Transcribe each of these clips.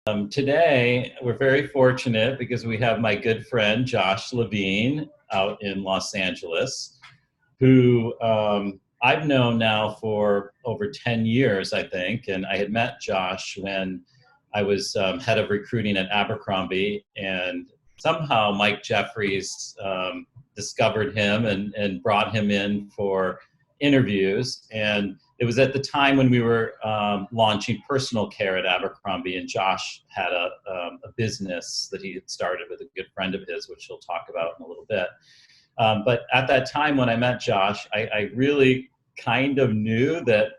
Today, we're very fortunate because we have my good friend Josh LeVine out in Los Angeles, who I've known now for over 10 years, I think. And I had met Josh when I was head of recruiting at Abercrombie, and somehow Mike Jeffries discovered him and brought him in for interviews. And it was at the time when we were launching personal care at Abercrombie, and Josh had a business that he had started with a good friend of his, which he'll talk about in a little bit. But at that time when I met Josh, I really kind of knew that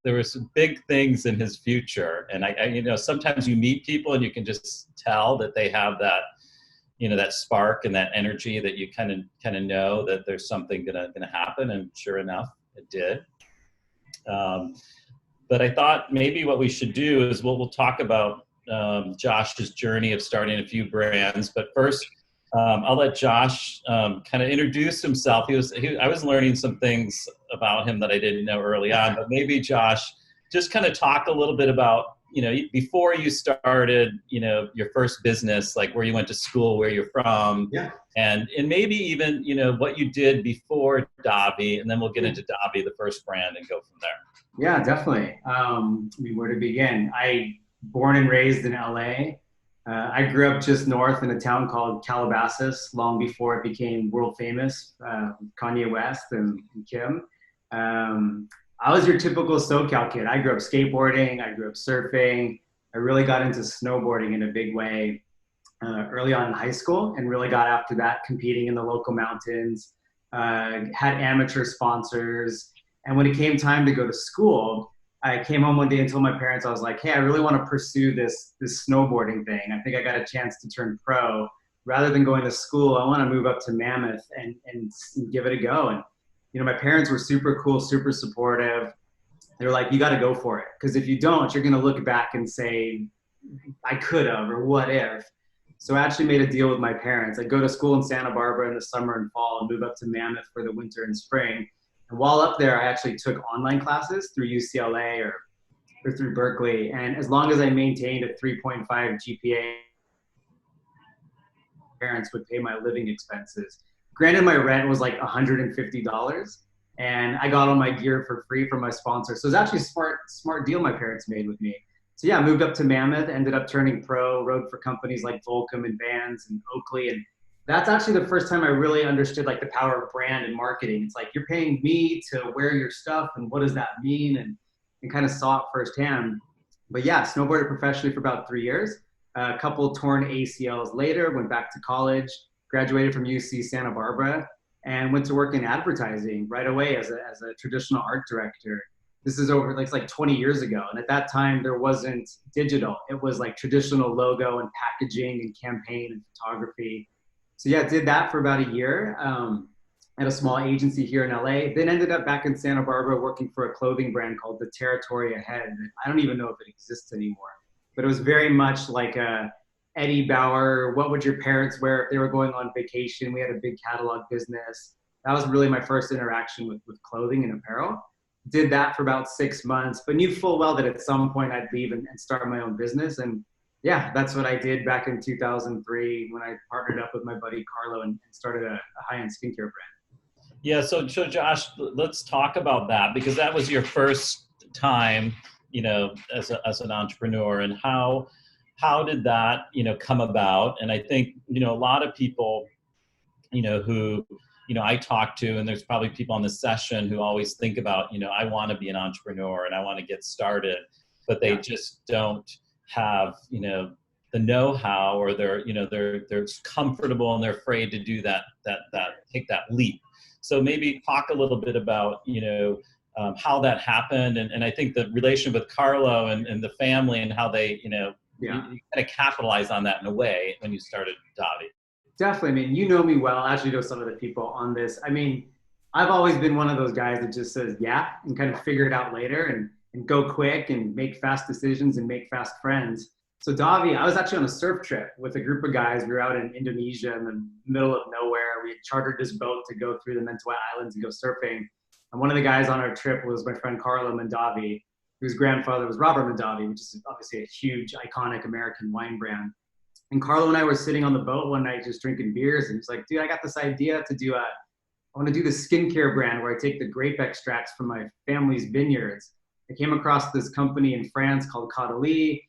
there were some big things in his future. And I sometimes you meet people and you can just tell that they have that, that spark and that energy that you kind of know that there's something gonna happen. And sure enough, it did. But I thought maybe what we should do is we'll talk about Josh's journey of starting a few brands. But first, I'll let Josh kind of introduce himself. I was learning some things about him that I didn't know early on. But maybe Josh, just kind of talk a little bit about, before you started, your first business, like where you went to school, where you're from, Yeah. and maybe even, what you did before DAVI, and then we'll get into DAVI, the first brand, and go from there. Yeah, definitely. Where to begin? Born and raised in LA. I grew up just north in a town called Calabasas, long before it became world famous, Kanye West and Kim. I was your typical SoCal kid. I grew up skateboarding, I grew up surfing. I really got into snowboarding in a big way early on in high school, and really got after that competing in the local mountains, had amateur sponsors. And when it came time to go to school, I came home one day and told my parents, I was like, hey, I really want to pursue this snowboarding thing. I think I got a chance to turn pro. Rather than going to school, I want to move up to Mammoth and give it a go. And, my parents were super cool, super supportive. They were like, you got to go for it. Because if you don't, you're going to look back and say, I could have, or what if. So I actually made a deal with my parents. I'd go to school in Santa Barbara in the summer and fall and move up to Mammoth for the winter and spring. And while up there, I actually took online classes through UCLA or through Berkeley. And as long as I maintained a 3.5 GPA, parents would pay my living expenses. Granted, my rent was like $150, and I got all my gear for free from my sponsor. So it was actually a smart deal my parents made with me. So yeah, I moved up to Mammoth, ended up turning pro, rode for companies like Volcom and Vans and Oakley. And that's actually the first time I really understood like the power of brand and marketing. It's like, you're paying me to wear your stuff, and what does that mean? And kind of saw it firsthand. But yeah, snowboarded professionally for about 3 years. A couple torn ACLs later, went back to college, graduated from UC Santa Barbara, and went to work in advertising right away as a traditional art director. This is over like 20 years ago. And at that time, there wasn't digital. It was like traditional logo and packaging and campaign and photography. So yeah, did that for about a year at a small agency here in LA. Then ended up back in Santa Barbara working for a clothing brand called The Territory Ahead. I don't even know if it exists anymore, but it was very much like a Eddie Bauer, what would your parents wear if they were going on vacation? We had a big catalog business. That was really my first interaction with clothing and apparel. Did that for about 6 months, but knew full well that at some point I'd leave and start my own business. And yeah, that's what I did back in 2003 when I partnered up with my buddy Carlo and started a high-end skincare brand. Yeah, so Josh, let's talk about that, because that was your first time, as an entrepreneur, and how did that, come about? And I think, a lot of people, who, I talk to, and there's probably people on this session who always think about, I want to be an entrepreneur and I want to get started, but they just don't have, the know-how, or they're comfortable and they're afraid to do that take that leap. So maybe talk a little bit about, how that happened. And I think the relation with Carlo and the family and how they, you kind of capitalize on that in a way when you started DAVI. Definitely. I mean, you know me well. I actually know some of the people on this. I mean, I've always been one of those guys that just says, yeah, and kind of figure it out later and go quick and make fast decisions and make fast friends. So DAVI, I was actually on a surf trip with a group of guys. We were out in Indonesia in the middle of nowhere. We had chartered this boat to go through the Mentawai Islands and go surfing. And one of the guys on our trip was my friend Carlo Mendavi. whose grandfather was Robert Mondavi, which is obviously a huge, iconic American wine brand. And Carlo and I were sitting on the boat one night just drinking beers, and he's like, dude, I got this idea to do I want to do this skincare brand where I take the grape extracts from my family's vineyards. I came across this company in France called Caudalie.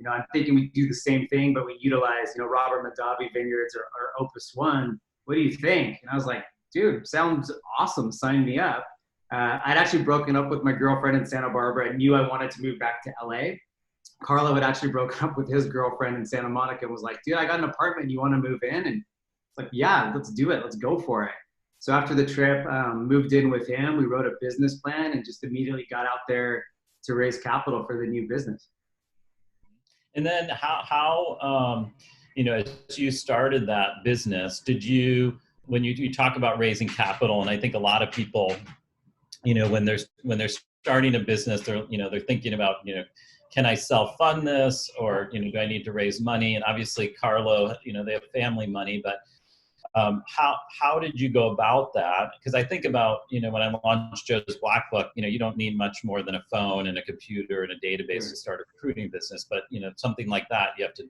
I'm thinking we do the same thing, but we utilize, Robert Mondavi vineyards or Opus One. What do you think? And I was like, dude, sounds awesome. Sign me up. I'd actually broken up with my girlfriend in Santa Barbara. I knew I wanted to move back to LA. Carlo had actually broken up with his girlfriend in Santa Monica and was like, dude, I got an apartment. You want to move in? And it's like, yeah, let's do it. Let's go for it. So after the trip, moved in with him. We wrote a business plan and just immediately got out there to raise capital for the new business. And then how as you started that business, when you talk about raising capital, and I think a lot of people, when they're starting a business, they're thinking about, can I self-fund this, or, do I need to raise money? And obviously Carlo, they have family money, but how did you go about that? Because I think about, when I launched Joe's Blackbook, you don't need much more than a phone and a computer and a database to start a recruiting business. But, something like that, you have to,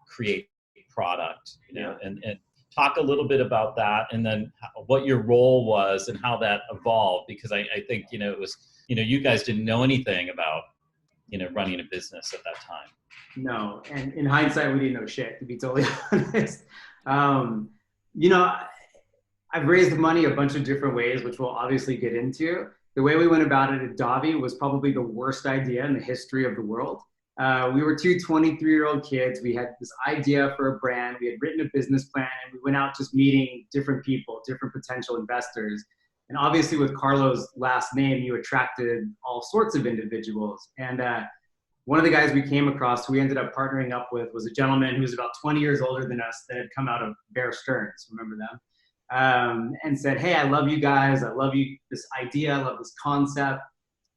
create product, and talk a little bit about that, and then what your role was and how that evolved. Because I think, it was, you guys didn't know anything about, running a business at that time. No. And in hindsight, we didn't know shit, to be totally honest. I've raised money a bunch of different ways, which we'll obviously get into. The way we went about it at DAVI was probably the worst idea in the history of the world. We were two 23-year-old kids. We had this idea for a brand. We had written a business plan, and we went out just meeting different people, different potential investors. And obviously with Carlo's last name, you attracted all sorts of individuals. And one of the guys we came across who we ended up partnering up with was a gentleman who was about 20 years older than us that had come out of Bear Stearns, remember them? And said, hey, I love you guys. I love this idea. I love this concept.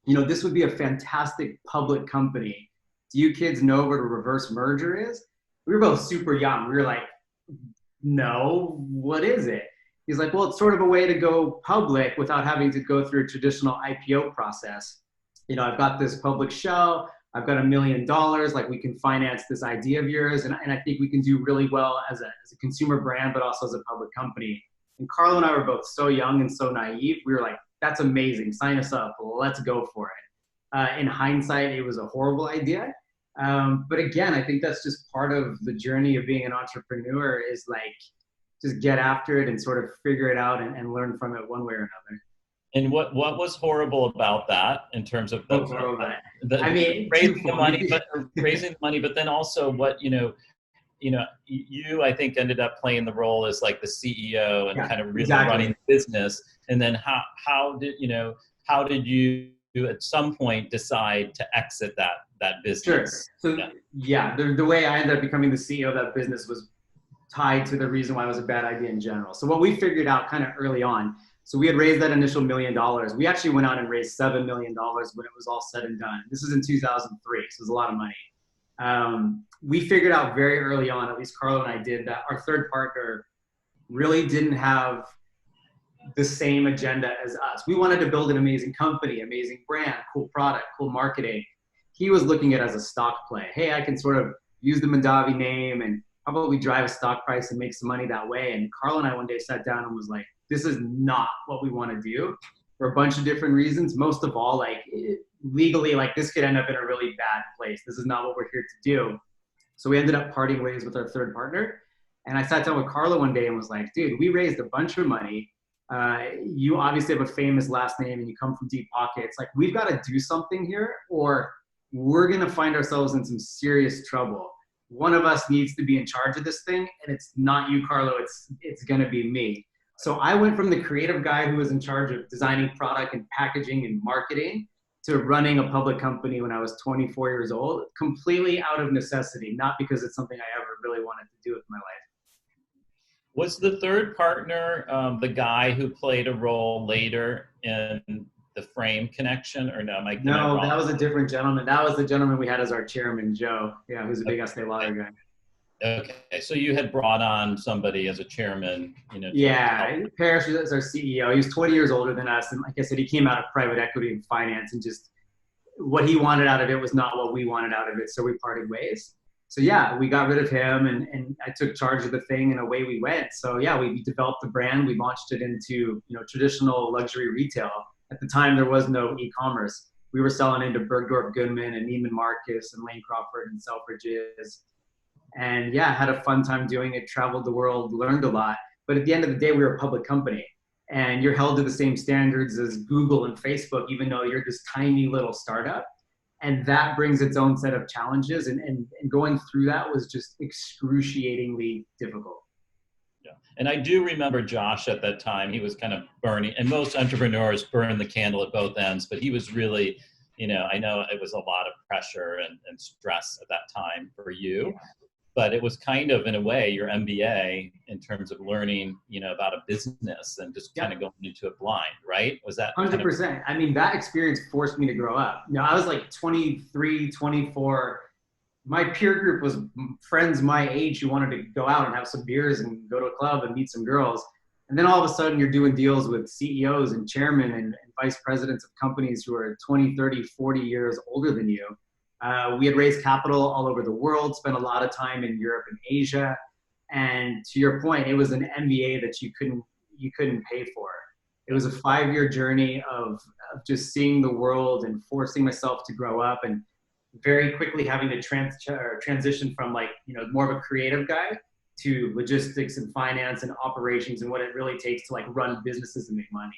This would be a fantastic public company. Do you kids know what a reverse merger is? We were both super young. We were like, no, what is it? He's like, well, it's sort of a way to go public without having to go through a traditional IPO process. I've got this public show. I've got $1 million. Like, we can finance this idea of yours. And I think we can do really well as a consumer brand, but also as a public company. And Carlo and I were both so young and so naive. We were like, that's amazing. Sign us up. Let's go for it. In hindsight, it was a horrible idea. But again, I think that's just part of the journey of being an entrepreneur, is like, just get after it and sort of figure it out and learn from it one way or another. And what was horrible about that in terms of raising the money, but then also what, you I think ended up playing the role as like the CEO and kind of really running the business. And then how did you at some point decide to exit that business? Sure. So the way I ended up becoming the CEO of that business was tied to the reason why it was a bad idea in general. So what we figured out kind of early on, so we had raised that initial $1 million. We actually went out and raised $7 million when it was all said and done. This was in 2003, so it was a lot of money. We figured out very early on, at least Carlo and I did, that our third partner really didn't have the same agenda as us. We wanted to build an amazing company, amazing brand, cool product, cool marketing. He was looking at it as a stock play. Hey, I can sort of use the Mondavi name and probably drive a stock price and make some money that way. And Carlo and I one day sat down and was like, this is not what we want to do for a bunch of different reasons. Most of all, legally, this could end up in a really bad place. This is not what we're here to do. So we ended up parting ways with our third partner. And I sat down with Carlo one day and was like, dude, we raised a bunch of money. You obviously have a famous last name and you come from deep pockets. Like, we've got to do something here, or we're going to find ourselves in some serious trouble. One of us needs to be in charge of this thing, and it's not you, Carlo. It's going to be me. So I went from the creative guy who was in charge of designing product and packaging and marketing to running a public company when I was 24 years old, completely out of necessity, not because it's something I ever really wanted to do with my life. Was the third partner the guy who played a role later in the Frame connection, or no? No, that was a different gentleman. That was the gentleman we had as our chairman, Joe. Yeah, who's a big Estee Lauder guy. Okay, so you had brought on somebody as a chairman, Yeah, Parrish was our CEO. He was 20 years older than us, and like I said, he came out of private equity and finance, and just what he wanted out of it was not what we wanted out of it. So we parted ways. So yeah, we got rid of him, and I took charge of the thing, and away we went. So yeah, we developed the brand. We launched it into, traditional luxury retail. At the time, there was no e-commerce. We were selling into Bergdorf Goodman and Neiman Marcus and Lane Crawford and Selfridges. And yeah, had a fun time doing it, traveled the world, learned a lot. But at the end of the day, we were a public company, and you're held to the same standards as Google and Facebook, even though you're this tiny little startup. And that brings its own set of challenges. And going through that was just excruciatingly difficult. Yeah. And I do remember Josh at that time. He was kind of burning, and most entrepreneurs burn the candle at both ends, but he was really, I know it was a lot of pressure and stress at that time for you. Yeah. But it was kind of, in a way, your MBA in terms of learning, about a business and just kind of going into it blind, right? Was that 100%? I mean, that experience forced me to grow up. I was like 23, 24. My peer group was friends my age who wanted to go out and have some beers and go to a club and meet some girls. And then all of a sudden you're doing deals with CEOs and chairmen and vice presidents of companies who are 20, 30, 40 years older than you. We had raised capital all over the world, spent a lot of time in Europe and Asia. And to your point, it was an MBA that you couldn't pay for. It was a 5-year journey of just seeing the world and forcing myself to grow up, and very quickly having to transition from more of a creative guy to logistics and finance and operations and what it really takes to run businesses and make money.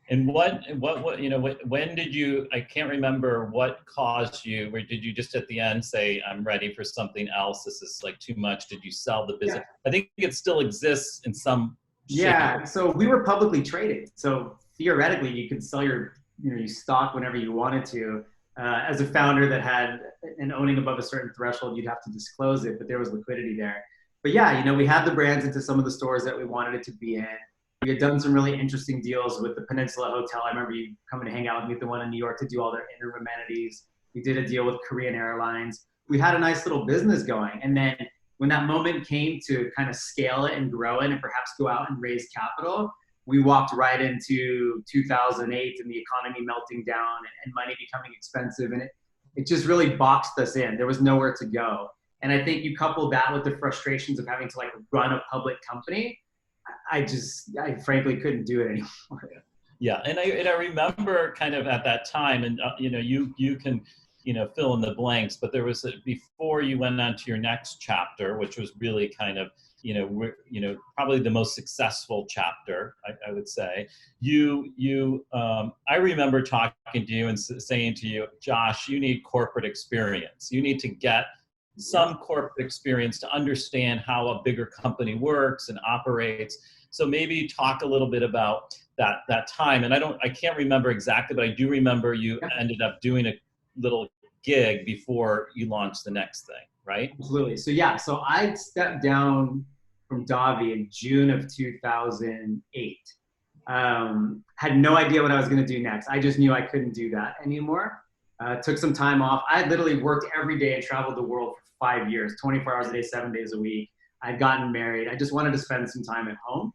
And when did you, I can't remember what caused you, or did you just at the end say, I'm ready for something else, this is too much? Did you sell the business? Yeah. I think it still exists in some shape. Yeah, so we were publicly traded. So theoretically you could sell your stock whenever you wanted to. As a founder that had an owning above a certain threshold, you'd have to disclose it, but there was liquidity there. But yeah, we had the brands into some of the stores that we wanted it to be in. We had done some really interesting deals with the Peninsula Hotel. I remember you coming to hang out with me at the one in New York to do all their in-room amenities. We did a deal with Korean Airlines. We had a nice little business going. And then when that moment came to kind of scale it and grow it and perhaps go out and raise capital, we walked right into 2008 and the economy melting down and money becoming expensive. And it just really boxed us in. There was nowhere to go. And I think you couple that with the frustrations of having to run a public company. I frankly couldn't do it anymore. Yeah, and I remember kind of at that time, and you can fill in the blanks, but there was before you went on to your next chapter, which was really kind of probably the most successful chapter, I would say. I remember talking to you and saying to you, Josh, you need corporate experience. You need to get some corporate experience to understand how a bigger company works and operates. So maybe talk a little bit about that time. And I can't remember exactly, but I do remember you ended up doing a little gig before you launched the next thing, right? Absolutely. So I stepped down from DAVI in June of 2008. Had no idea what I was going to do next. I just knew I couldn't do that anymore. Took some time off. I had literally worked every day and traveled the world for 5 years, 24 hours a day, 7 days a week. I'd gotten married. I just wanted to spend some time at home.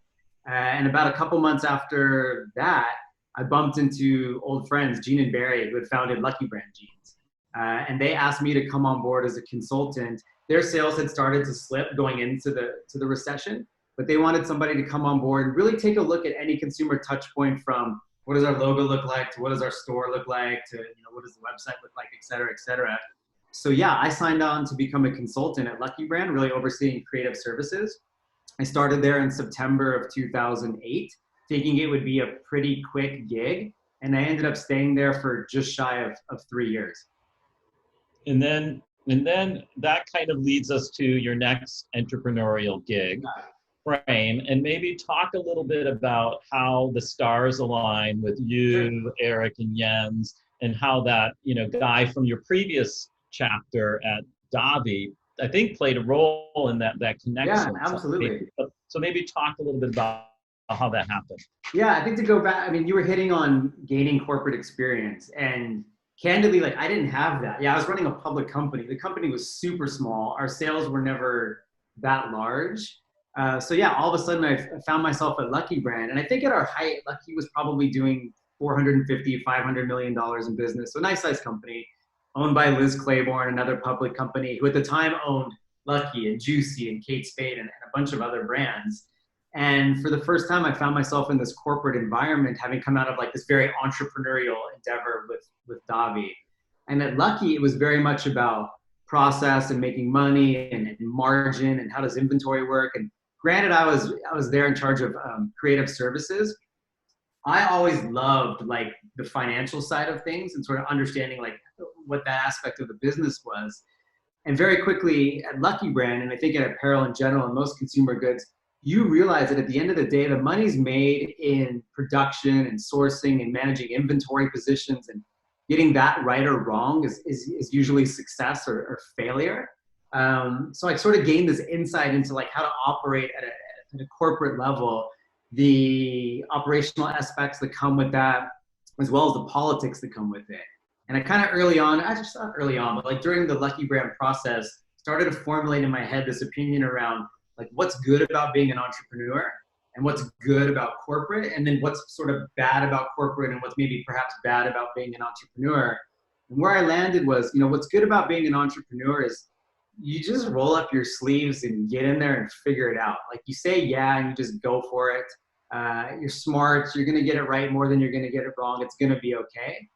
And about a couple months after that, I bumped into old friends, Gene and Barry, who had founded Lucky Brand Jeans. And they asked me to come on board as a consultant. Their sales had started to slip going into the recession, but they wanted somebody to come on board and really take a look at any consumer touch point, from what does our logo look like, to what does our store look like, to what does the website look like, et cetera, et cetera. So yeah, I signed on to become a consultant at Lucky Brand, really overseeing creative services. I started there in September of 2008, thinking it would be a pretty quick gig. And I ended up staying there for just shy of 3 years. And then that kind of leads us to your next entrepreneurial gig, Frame. And maybe talk a little bit about how the stars align with you, Eric, and Jens, and how that guy from your previous chapter at DAVI, I think, played a role in that connection. Yeah, absolutely. So maybe talk a little bit about how that happened. Yeah, I think to go back, you were hitting on gaining corporate experience, and candidly, I didn't have that. Yeah, I was running a public company. The company was super small. Our sales were never that large. So yeah, all of a sudden I found myself at Lucky Brand. And I think at our height, Lucky was probably doing 450, $500 million in business. So a nice sized company owned by Liz Claiborne, another public company who at the time owned Lucky and Juicy and Kate Spade and a bunch of other brands. And for the first time, I found myself in this corporate environment, having come out of like this very entrepreneurial endeavor with DAVI. And at Lucky, it was very much about process and making money and margin and how does inventory work. And granted, I was there in charge of creative services. I always loved like the financial side of things and sort of understanding like what that aspect of the business was. And very quickly at Lucky Brand, and I think at apparel in general and most consumer goods, you realize that at the end of the day, the money's made in production and sourcing and managing inventory positions, and getting that right or wrong is usually success or failure. So I sort of gained this insight into like how to operate at a corporate level, the operational aspects that come with that, as well as the politics that come with it. And I kind of early on, I just not early on, but like during the Lucky Brand process, started to formulate in my head this opinion around like what's good about being an entrepreneur and what's good about corporate, and then what's sort of bad about corporate and what's maybe perhaps bad about being an entrepreneur. And where I landed was, you know, what's good about being an entrepreneur is you just roll up your sleeves and get in there and figure it out. Like you say yeah and you just go for it. You're smart, you're gonna get it right more than you're gonna get it wrong. It's gonna be okay.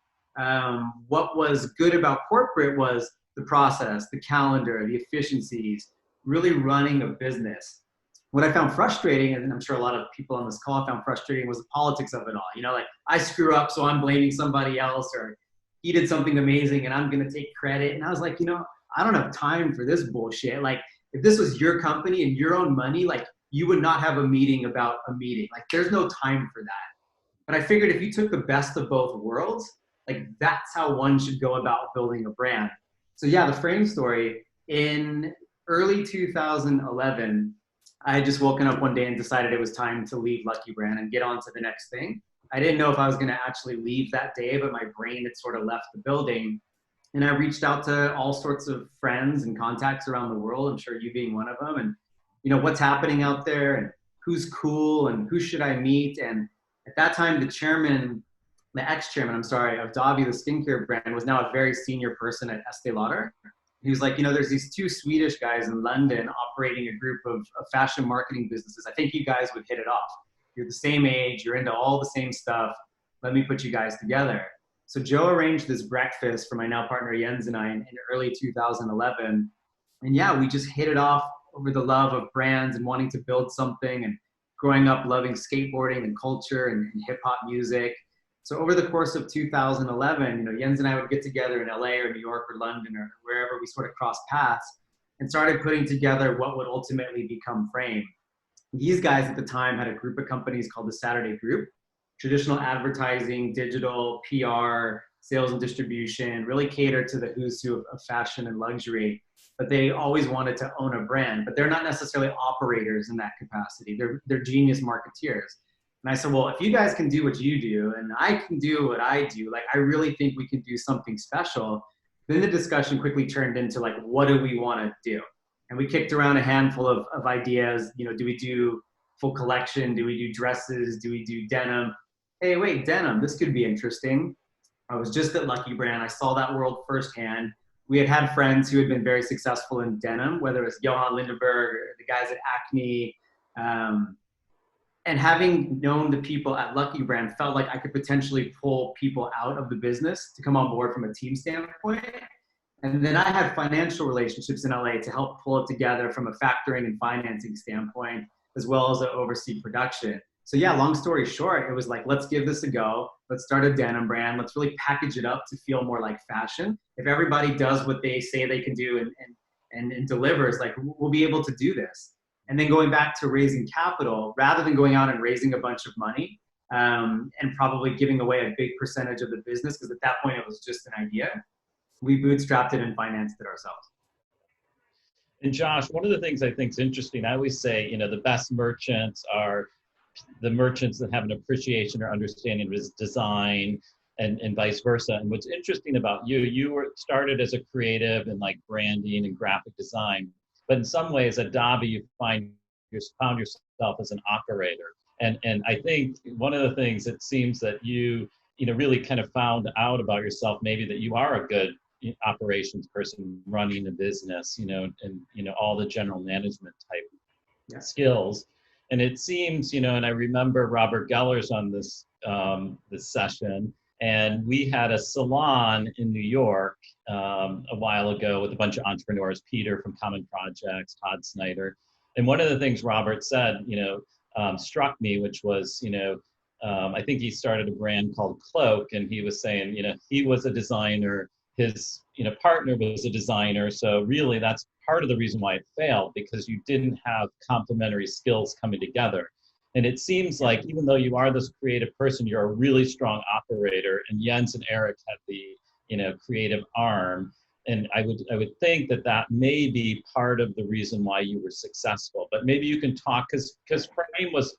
What was good about corporate was the process, the calendar, the efficiencies, really running a business. What I found frustrating, and I'm sure a lot of people on this call found frustrating, was the politics of it all. You know, like I screw up, so I'm blaming somebody else, or he did something amazing and I'm going to take credit. And I was like, you know, I don't have time for this bullshit. Like if this was your company and your own money, like you would not have a meeting about a meeting. Like there's no time for that. But I figured if you took the best of both worlds, like that's how one should go about building a brand. So yeah, the frame story, in early 2011, I had just woken up one day and decided it was time to leave Lucky Brand and get on to the next thing. I didn't know if I was going to actually leave that day, but my brain had sort of left the building. And I reached out to all sorts of friends and contacts around the world, I'm sure you being one of them, and you know, what's happening out there and who's cool and who should I meet. And at that time, the ex-chairman, of DAVI, the skincare brand, was now a very senior person at Estee Lauder. He was like, you know, there's these two Swedish guys in London operating a group of fashion marketing businesses. I think you guys would hit it off. You're the same age, you're into all the same stuff. Let me put you guys together. So Joe arranged this breakfast for my now partner Jens and I in early 2011. And yeah, we just hit it off over the love of brands and wanting to build something, and growing up loving skateboarding and culture and hip hop music. So over the course of 2011, you know, Jens and I would get together in LA or New York or London or wherever we sort of crossed paths, and started putting together what would ultimately become Frame. These guys at the time had a group of companies called the Saturday Group, traditional advertising, digital, PR, sales and distribution, really cater to the who's who of fashion and luxury. But they always wanted to own a brand, but they're not necessarily operators in that capacity. They're genius marketeers. And I said, well, if you guys can do what you do and I can do what I do, like I really think we can do something special. Then the discussion quickly turned into like, what do we want to do? And we kicked around a handful of ideas. You know, do we do full collection? Do we do dresses? Do we do denim? Hey, wait, denim, this could be interesting. I was just at Lucky Brand. I saw that world firsthand. We had friends who had been very successful in denim, whether it's Johan Lindeberg or the guys at Acne. And having known the people at Lucky Brand, felt like I could potentially pull people out of the business to come on board from a team standpoint. And then I had financial relationships in LA to help pull it together from a factoring and financing standpoint, as well as to oversee production. So yeah, long story short, it was like, let's give this a go. Let's start a denim brand. Let's really package it up to feel more like fashion. If everybody does what they say they can do and delivers, like we'll be able to do this. And then going back to raising capital, rather than going out and raising a bunch of money and probably giving away a big percentage of the business, because at that point it was just an idea, we bootstrapped it and financed it ourselves. And Josh, one of the things I think is interesting, I always say, you know, the best merchants are the merchants that have an appreciation or understanding of design and vice versa. And what's interesting about you started as a creative and like branding and graphic design, but in some ways at DAVI, you found yourself as an operator. And I think one of the things it seems that you really kind of found out about yourself, maybe that you are a good operations person running a business, and, all the general management type skills. And it seems, and I remember Robert Geller's on this session, and we had a salon in New York a while ago with a bunch of entrepreneurs, Peter from Common Projects, Todd Snyder. And one of the things Robert said, struck me, which was, I think he started a brand called Cloak, and he was saying, he was a designer, his, partner was a designer. So really that's part of the reason why it failed, because you didn't have complementary skills coming together. And it seems like even though you are this creative person, you're a really strong operator, and Jens and Eric had the, creative arm. And I would think that may be part of the reason why you were successful. But maybe you can talk, because Frame was,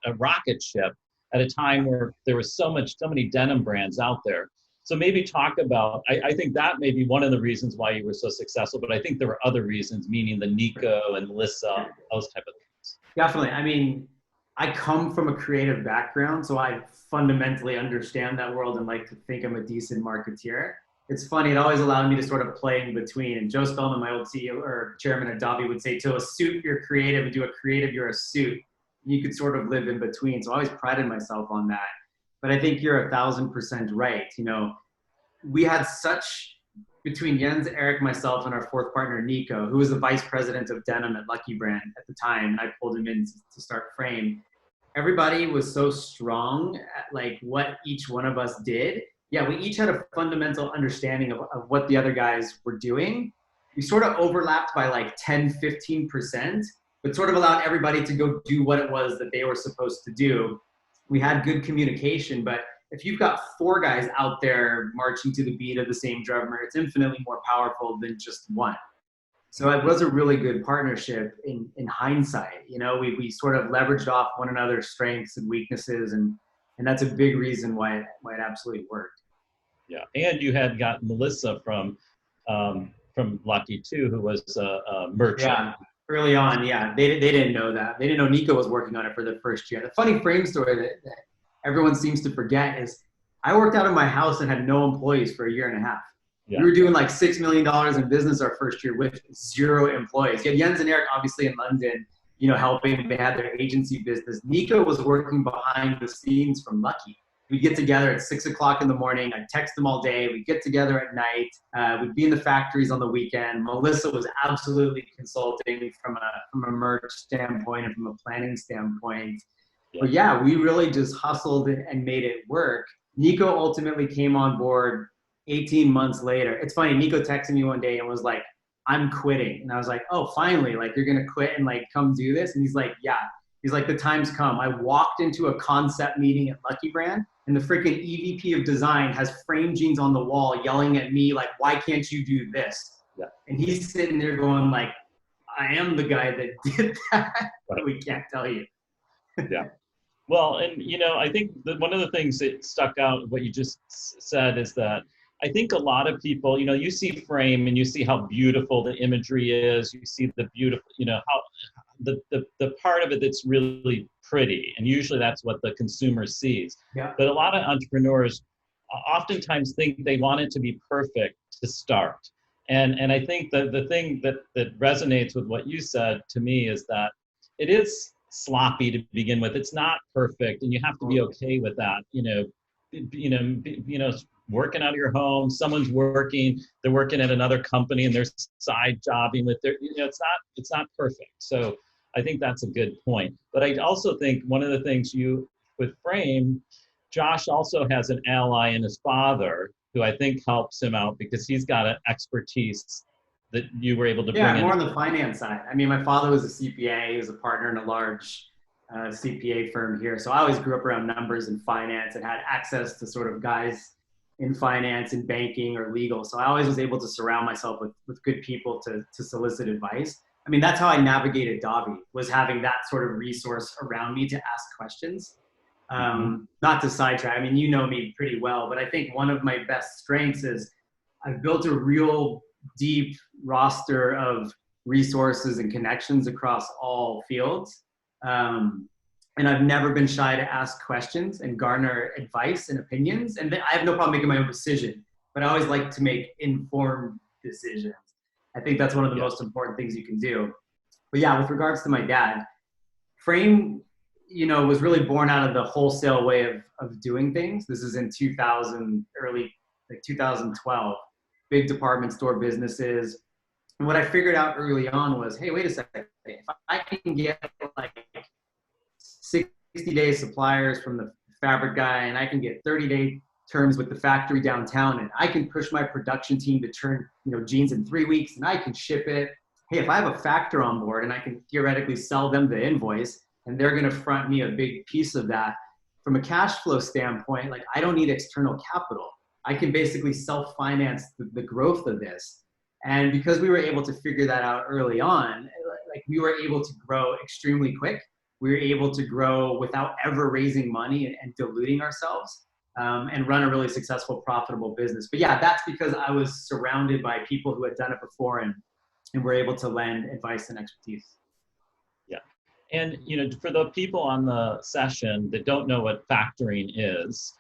a rocket ship at a time where there was so many denim brands out there. So maybe talk about, I think that may be one of the reasons why you were so successful, but I think there were other reasons, meaning the Nico and Melissa, those type of things. Definitely. I mean, I come from a creative background, so I fundamentally understand that world and like to think I'm a decent marketeer. It's funny, it always allowed me to sort of play in between. And Joe Spellman, my old CEO or chairman at DAVI, would say, to a suit, you're creative, and to a creative, you're a suit. And you could sort of live in between. So I always prided myself on that. But I think you're 1,000% right. We had such, between Jens, Eric, myself, and our fourth partner, Nico, who was the vice president of denim at Lucky Brand at the time, and I pulled him in to start Frame. Everybody was so strong at like what each one of us did. Yeah, we each had a fundamental understanding of what the other guys were doing. We sort of overlapped by like 10, 15%, but sort of allowed everybody to go do what it was that they were supposed to do. We had good communication, but if you've got 4 guys out there marching to the beat of the same drummer, it's infinitely more powerful than just one. So it was a really good partnership in hindsight. We sort of leveraged off one another's strengths and weaknesses, and that's a big reason why it absolutely worked. Yeah, and you had got Melissa from Lucky too, who was a merchant. Yeah, early on, yeah. They didn't know that. They didn't know Nico was working on it for the first year. The funny Frame story that everyone seems to forget is I worked out of my house and had no employees for a year and a half. Yeah. We were doing like $6 million in business our first year with 0 employees. You had Jens and Eric obviously in London, helping. They had their agency business. Nico was working behind the scenes from Lucky. We'd get together at 6 o'clock in the morning. I'd text them all day. We'd get together at night. We'd be in the factories on the weekend. Melissa was absolutely consulting from a merch standpoint and from a planning standpoint. Yeah. But yeah, we really just hustled and made it work. Nico ultimately came on board 18 months later. It's funny, Nico texted me one day and was like, I'm quitting. And I was like, oh, finally, like you're going to quit and like come do this? And he's like, yeah. He's like, the time's come. I walked into a concept meeting at Lucky Brand and the freaking EVP of design has Frame jeans on the wall yelling at me like, why can't you do this? Yeah. And he's sitting there going like, I am the guy that did that, but we can't tell you. Yeah. Well, and I think that one of the things that stuck out, what you just said, is that I think a lot of people, you see Frame and you see how beautiful the imagery is. You see the beautiful, how the part of it that's really pretty, and usually that's what the consumer sees. Yeah. But a lot of entrepreneurs oftentimes think they want it to be perfect to start. And I think that the thing that resonates with what you said to me is that it is sloppy to begin with. It's not perfect, and you have to be okay with that. Working out of your home, someone's they're working at another company and they're side jobbing with their, it's not perfect. So I think that's a good point. But I also think one of the things with Frame, Josh also has an ally in his father who I think helps him out because he's got an expertise that you were able to bring in. Yeah, more on the finance side. I mean, my father was a CPA. He was a partner in a large CPA firm here. So I always grew up around numbers and finance and had access to sort of guys in finance and banking or legal. So I always was able to surround myself with good people to solicit advice. I mean, that's how I navigated DAVI, was having that sort of resource around me to ask questions. Not to sidetrack. I mean, you know me pretty well, but I think one of my best strengths is I've built a real deep roster of resources and connections across all fields. And I've never been shy to ask questions and garner advice and opinions. And then I have no problem making my own decision, but I always like to make informed decisions. I think that's one of the most important things you can do. But yeah, with regards to my dad, Frame, was really born out of the wholesale way of doing things. This is in 2000, early, like 2012, big department store businesses. And what I figured out early on was, hey, wait a second. If I can get like 60-day suppliers from the fabric guy, and I can get 30-day terms with the factory downtown, and I can push my production team to turn jeans in 3 weeks, and I can ship it. Hey, if I have a factor on board and I can theoretically sell them the invoice, and they're going to front me a big piece of that, from a cash flow standpoint, like I don't need external capital. I can basically self-finance the growth of this. And because we were able to figure that out early on, like we were able to grow extremely quick. We were able to grow without ever raising money and diluting ourselves, and run a really successful, profitable business. But yeah, that's because I was surrounded by people who had done it before and were able to lend advice and expertise. Yeah. And, for the people on the session that don't know what factoring is,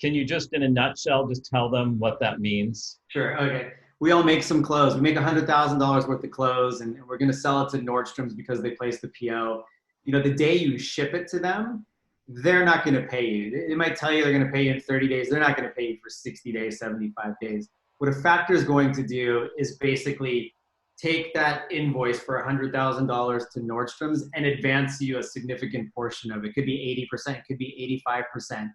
can you just in a nutshell, just tell them what that means? Sure. Okay. We all make some clothes. We make $100,000 worth of clothes, and we're going to sell it to Nordstrom's because they placed the PO. The day you ship it to them, they're not going to pay you. They might tell you they're going to pay you in 30 days. They're not going to pay you for 60 days, 75 days. What a factor is going to do is basically take that invoice for $100,000 to Nordstrom's and advance you a significant portion of it. It could be 80%, it could be 85%.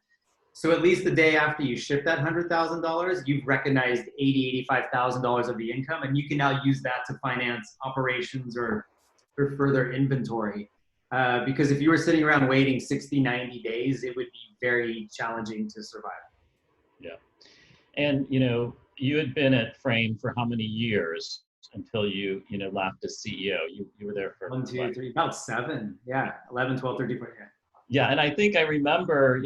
So at least the day after you ship that $100,000, you've recognized $80,000, $85,000 of the income, and you can now use that to finance operations or further inventory. Because if you were sitting around waiting 60, 90 days, it would be very challenging to survive. Yeah. And, you had been at Frame for how many years until you, left as CEO? You were there for 1, 2, 3, about 7. Yeah. 11, 12, 13, 14. Yeah. Yeah. And I think I remember,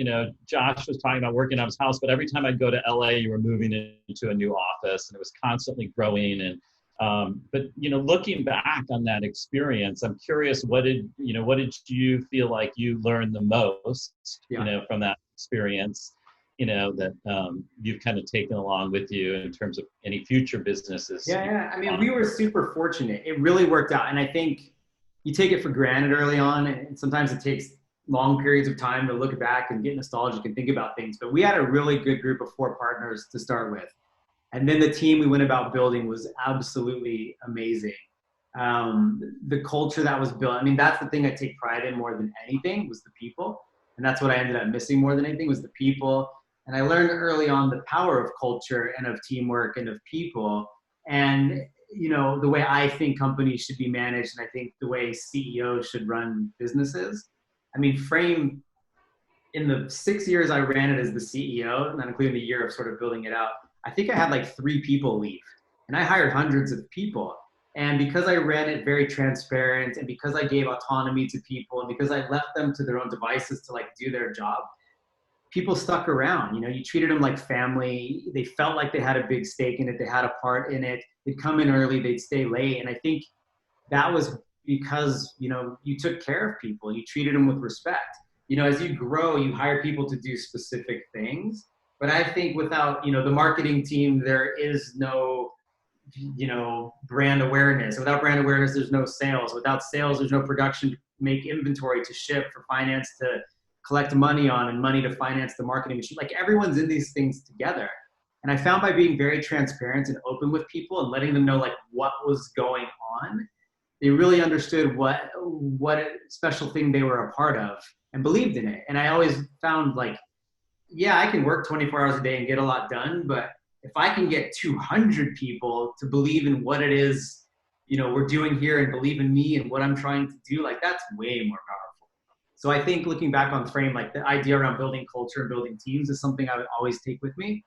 Josh was talking about working on his house, but every time I'd go to LA, you were moving into a new office and it was constantly growing. And but looking back on that experience, I'm curious, what did you feel like you learned the most, from that experience, that you've kind of taken along with you in terms of any future businesses? Yeah. I mean, we were super fortunate. It really worked out. And I think you take it for granted early on, and sometimes it takes long periods of time to look back and get nostalgic and think about things. But we had a really good group of 4 partners to start with. And then the team we went about building was absolutely amazing. The culture that was built, I mean, that's the thing I take pride in more than anything, was the people. And that's what I ended up missing more than anything, was the people. And I learned early on the power of culture and of teamwork and of people. And, the way I think companies should be managed, and I think the way CEOs should run businesses. I mean, Frame, in the 6 years I ran it as the CEO, not including the year of sort of building it out, I think I had like 3 people leave, and I hired hundreds of people. And because I ran it very transparent, and because I gave autonomy to people, and because I left them to their own devices to like do their job, people stuck around. You treated them like family. They felt like they had a big stake in it. They had a part in it. They'd come in early, they'd stay late. And I think that was because, you took care of people, you treated them with respect. As you grow, you hire people to do specific things. But I think without, the marketing team, there is no, brand awareness. Without brand awareness, there's no sales. Without sales, there's no production to make inventory, to ship, for finance to collect money on, and money to finance the marketing machine. Like, everyone's in these things together. And I found by being very transparent and open with people and letting them know like what was going on, they really understood what special thing they were a part of and believed in it. And I always found like, yeah, I can work 24 hours a day and get a lot done, but if I can get 200 people to believe in what it is, we're doing here, and believe in me and what I'm trying to do, like, that's way more powerful. So I think looking back on Frame, like the idea around building culture and building teams is something I would always take with me.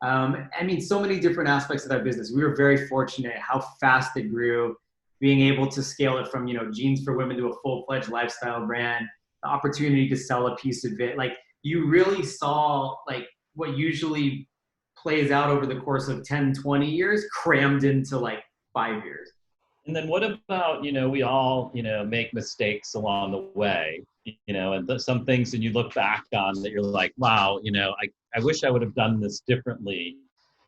I mean, so many different aspects of that business. We were very fortunate how fast it grew, being able to scale it from, jeans for women to a full-fledged lifestyle brand, the opportunity to sell a piece of it. Like, you really saw like what usually plays out over the course of 10, 20 years crammed into like 5 years. And then what about, we all, make mistakes along the way, you know, and some things, and you look back on that, you're like, wow, you know, I wish I would have done this differently.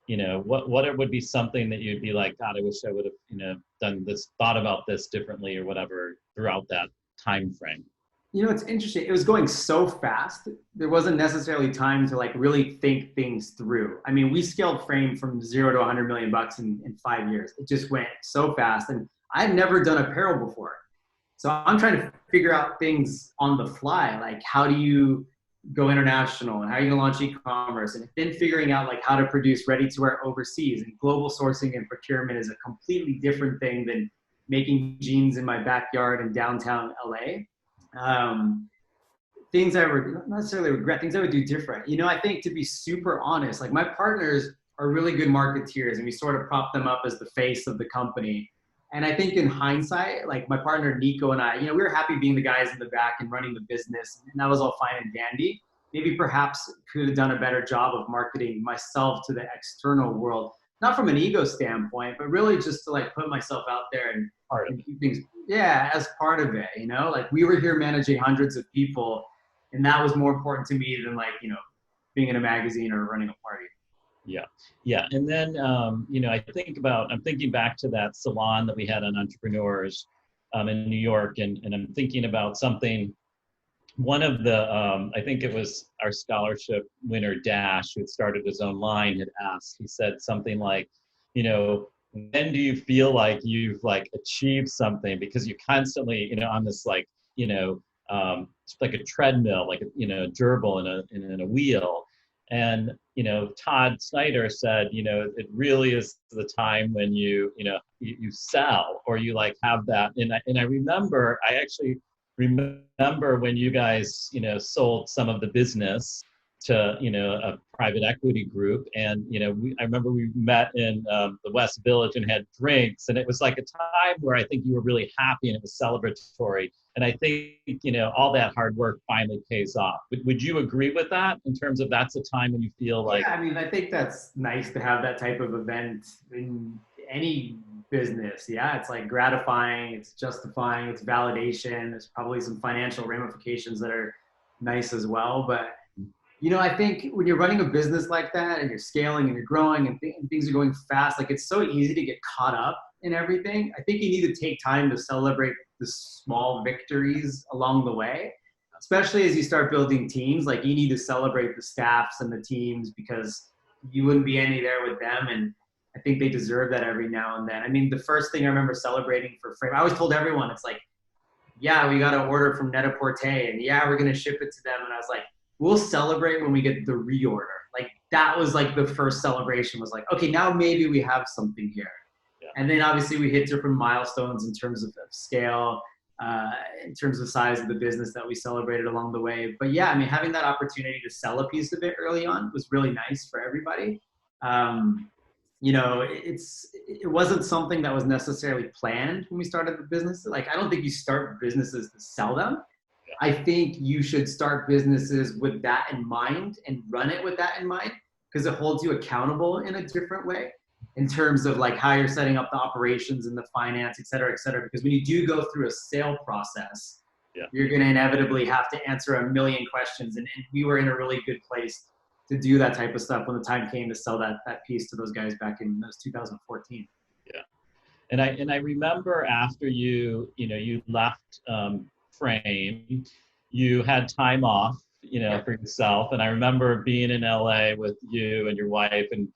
You know, what it would be something that you'd be like, God, I wish I would have, you know, done this, thought about this differently or whatever throughout that time frame. You know, it's interesting. It was going so fast. There wasn't necessarily time to like really think things through. I mean, we scaled Frame from 0 to 100 million bucks in 5 years. It just went so fast. And I'd never done apparel before. So I'm trying to figure out things on the fly. Like, how do you go international and how are you going to launch e-commerce? And then figuring out like how to produce ready to wear overseas, and global sourcing and procurement is a completely different thing than making jeans in my backyard in downtown LA. Things I would not necessarily regret, things I would do different. You know, I think, to be super honest, like, my partners are really good marketeers, and we sort of prop them up as the face of the company. And I think in hindsight, like, my partner Nico and I, you know, we were happy being the guys in the back and running the business, and that was all fine and dandy. Maybe perhaps could have done a better job of marketing myself to the external world, not from an ego standpoint, but really just to like put myself out there and keep things, yeah, as part of it, you know, like, we were here managing hundreds of people, and that was more important to me than, like, you know, being in a magazine or running a party. Yeah. Yeah. And then, you know, I'm thinking back to that salon that we had on entrepreneurs in New York. And I'm thinking about something, one of the, I think it was our scholarship winner, Dash, who had started his own line, had asked, he said something like, you know, when do you feel like you've like achieved something? Because you constantly, you know, on this, like, you know, it's like a treadmill, like, you know, a gerbil in a wheel. And, you know, Todd Snyder said, you know, it really is the time when you know, you sell, or you like have that. And I remember, I actually remember when you guys, you know, sold some of the business to, you know, a private equity group. And, you know, I remember we met in the West Village and had drinks, and it was like a time where I think you were really happy and it was celebratory. And I think, you know, all that hard work finally pays off. Would you agree with that, in terms of that's a time when you feel like... Yeah, I mean, I think that's nice to have that type of event in any business. Yeah, it's like gratifying, it's justifying, it's validation. There's probably some financial ramifications that are nice as well. But, you know, I think when you're running a business like that and you're scaling and you're growing and things are going fast, like, it's so easy to get caught up in everything. I think you need to take time to celebrate the small victories along the way, especially as you start building teams. Like, you need to celebrate the staffs and the teams, because you wouldn't be any there with them. And I think they deserve that every now and then. I mean, the first thing I remember celebrating for Frame, I always told everyone, it's like, yeah, we got an order from Net-a-Porter, and yeah, we're going to ship it to them. And I was like, we'll celebrate when we get the reorder. Like, that was like the first celebration, was like, okay, now maybe we have something here. Yeah. And then obviously we hit different milestones in terms of scale, in terms of size of the business that we celebrated along the way. But yeah, I mean, having that opportunity to sell a piece of it early on was really nice for everybody. You know, it wasn't something that was necessarily planned when we started the business. Like, I don't think you start businesses to sell them. I think you should start businesses with that in mind and run it with that in mind, because it holds you accountable in a different way in terms of like how you're setting up the operations and the finance, et cetera, et cetera. Because when you do go through a sale process, you're going to inevitably have to answer a million questions. And we were in a really good place to do that type of stuff when the time came to sell that piece to those guys back in 2014. Yeah. And I remember after you left Frame, you had time off, you know, for yourself. And I remember being in LA with you and your wife, and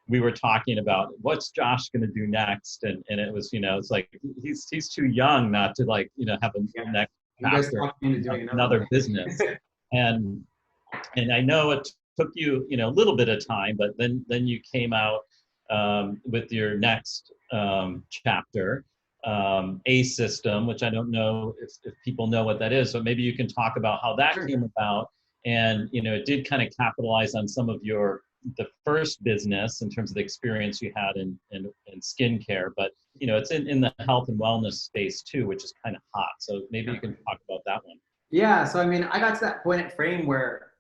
we were talking about what's Josh going to do next. And it was, you know, it's like, he's too young not to, like, you know, have a next chapter, another business. and I know it took you, you know, a little bit of time, but then you came out with your next chapter, ASYSTEM, which I don't know if people know what that is. So maybe you can talk about how that came about. And, you know, it did kind of capitalize on some of the first business in terms of the experience you had in skincare, but, you know, it's in the health and wellness space too, which is kind of hot. So maybe you can talk about that one. Yeah. So, I mean, I got to that point at Frame where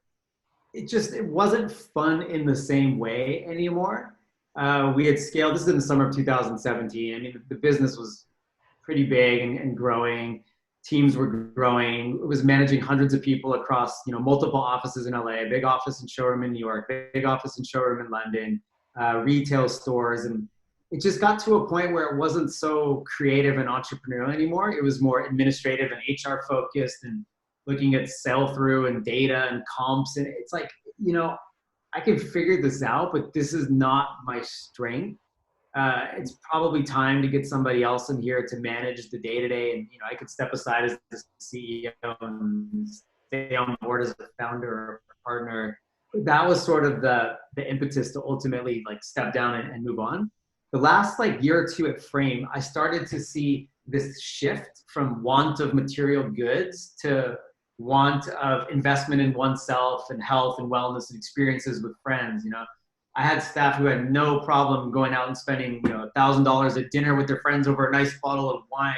it wasn't fun in the same way anymore. We had scaled, this is in the summer of 2017. I mean, the business was pretty big and growing. teams were growing. It was managing hundreds of people across, multiple offices in LA, a big office and showroom in New York, big office and showroom in London, retail stores. And it just got to a point where it wasn't so creative and entrepreneurial anymore. It was more administrative and HR focused and looking at sell through and data and comps. And it's like, I can figure this out, but this is not my strength. It's probably time to get somebody else in here to manage the day-to-day. And, I could step aside as the CEO and stay on board as a founder or partner. That was sort of the impetus to ultimately like step down and move on. The last like year or two at Frame, I started to see this shift from want of material goods to want of investment in oneself and health and wellness and experiences with friends. I had staff who had no problem going out and spending, $1,000 at dinner with their friends over a nice bottle of wine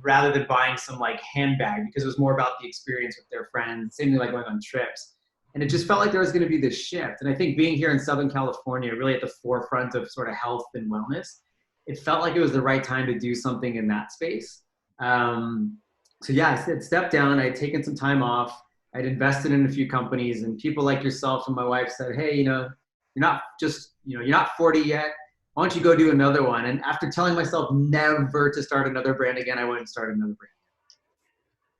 rather than buying some like handbag, because it was more about the experience with their friends. Same thing like going on trips. And it just felt like there was going to be this shift. And I think being here in Southern California, really at the forefront of sort of health and wellness, it felt like it was the right time to do something in that space. So yeah, I said, step down. I had taken some time off. I'd invested in a few companies, and people like yourself and my wife said, hey, you're not 40 yet. Why don't you go do another one? And after telling myself never to start another brand again, I went and started another brand.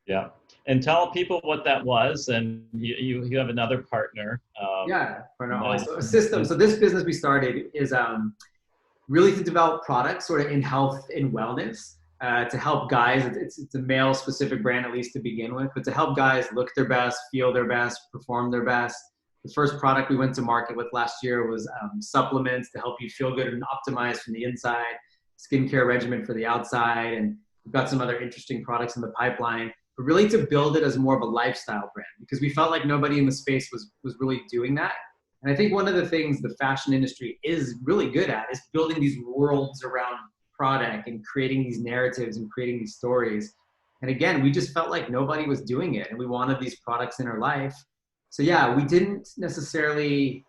Yeah. And tell people what that was. And you have another partner. Partner. So ASYSTEM. So this business we started is really to develop products sort of in health and wellness. To help guys, it's a male specific brand, at least to begin with, but to help guys look their best, feel their best, perform their best. The first product we went to market with last year was supplements to help you feel good and optimize from the inside, skincare regimen for the outside. And we've got some other interesting products in the pipeline, but really to build it as more of a lifestyle brand, because we felt like nobody in the space was really doing that. And I think one of the things the fashion industry is really good at is building these worlds around product and creating these narratives and creating these stories. And again, we just felt like nobody was doing it, and we wanted these products in our life. So yeah, we didn't necessarily,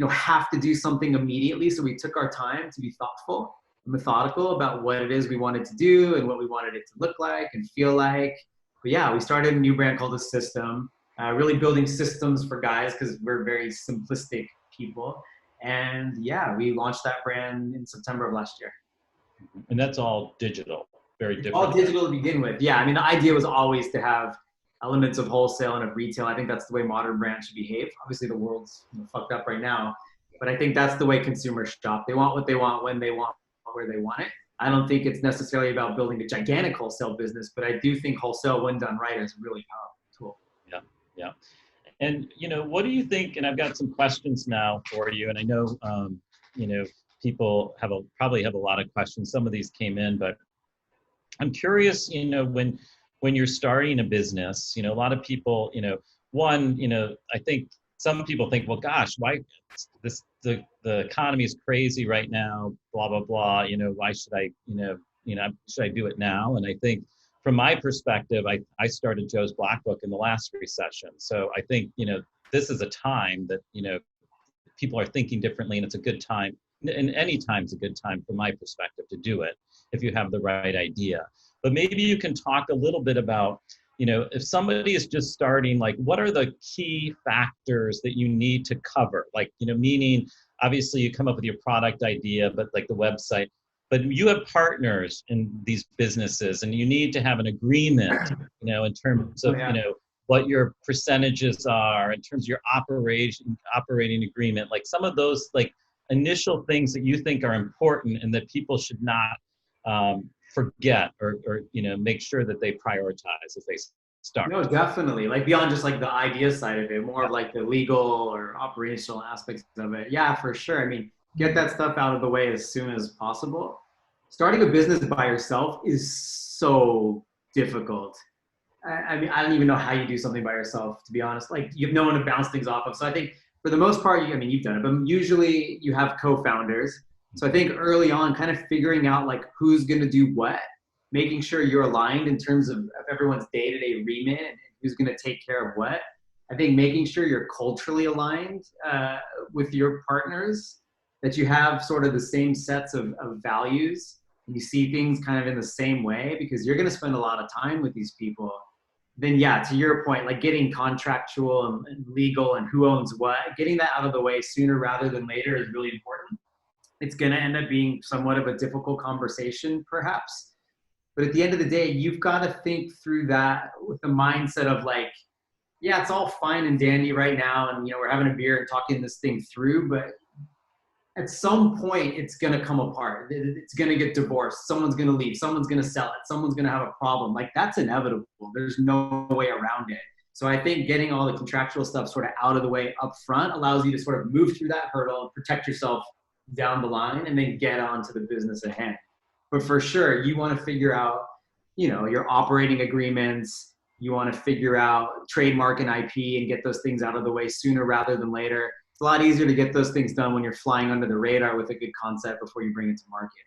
have to do something immediately. So we took our time to be thoughtful and methodical about what it is we wanted to do and what we wanted it to look like and feel like. But yeah, we started a new brand called ASYSTEM, really building systems for guys because we're very simplistic people. And yeah, we launched that brand in September of last year. And that's all digital, very different. All digital to begin with. Yeah, I mean, the idea was always to have elements of wholesale and of retail. I think that's the way modern brands should behave. Obviously, the world's fucked up right now, but I think that's the way consumers shop. They want what they want, when they want, where they want it. I don't think it's necessarily about building a gigantic wholesale business, but I do think wholesale, when done right, is a really powerful tool. Yeah. And, what do you think, and I've got some questions now for you, and I know, people probably have a lot of questions. Some of these came in, but I'm curious, when you're starting a business, a lot of people, I think some people think, well, gosh, why the economy is crazy right now, blah, blah, blah. Why should I, should I do it now? And I think from my perspective, I started Joe's Blackbook in the last recession. So I think, this is a time that, people are thinking differently, and it's a good time. And any time's a good time from my perspective to do it if you have the right idea. But maybe you can talk a little bit about, if somebody is just starting, like what are the key factors that you need to cover? Like, meaning obviously you come up with your product idea, but like the website, but you have partners in these businesses and you need to have an agreement, in terms of, what your percentages are, in terms of your operating agreement, like some of those like initial things that you think are important and that people should not forget or make sure that they prioritize as they start. No, definitely. Like beyond just like the idea side of it, more of like the legal or operational aspects of it. Yeah, for sure. I mean, get that stuff out of the way as soon as possible. Starting a business by yourself is so difficult. I mean, I don't even know how you do something by yourself, to be honest. Like you have no one to bounce things off of. So I think for the most part, you've done it, but usually you have co-founders. So I think early on, kind of figuring out like who's going to do what, making sure you're aligned in terms of everyone's day-to-day remit and who's going to take care of what. I think making sure you're culturally aligned with your partners, that you have sort of the same sets of values, and you see things kind of in the same way, because you're going to spend a lot of time with these people, then yeah, to your point, like getting contractual and legal and who owns what, getting that out of the way sooner rather than later is really important. It's going to end up being somewhat of a difficult conversation, perhaps. But at the end of the day, you've got to think through that with the mindset of like, yeah, it's all fine and dandy right now, and we're having a beer and talking this thing through, but at some point it's going to come apart. It's going to get divorced. Someone's going to leave. Someone's going to sell it. Someone's going to have a problem. Like, that's inevitable. There's no way around it. So I think getting all the contractual stuff sort of out of the way up front allows you to sort of move through that hurdle, protect yourself down the line, and then get on to the business at hand. But for sure, you want to figure out, your operating agreements. You want to figure out trademark and IP and get those things out of the way sooner rather than later. It's a lot easier to get those things done when you're flying under the radar with a good concept before you bring it to market.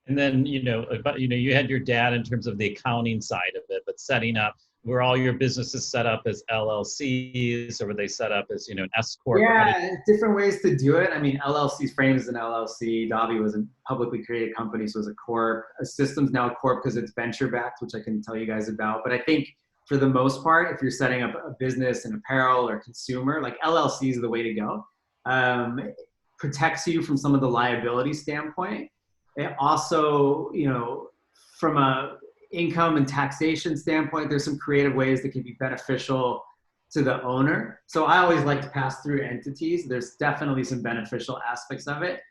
And then, you had your dad in terms of the accounting side of it, but setting up, were all your businesses set up as LLCs, or were they set up as, an S corp? Yeah, different ways to do it. I mean, LLC's framed as an LLC. DAVI was a publicly created company, so it was a corp. ASYSTEM's now a corp because it's venture backed, which I can tell you guys about. But I think for the most part, if you're setting up a business in apparel or consumer, like LLC is the way to go. It protects you from some of the liability standpoint. It also, from a income and taxation standpoint, there's some creative ways that can be beneficial to the owner. So I always like to pass through entities. There's definitely some beneficial aspects of it.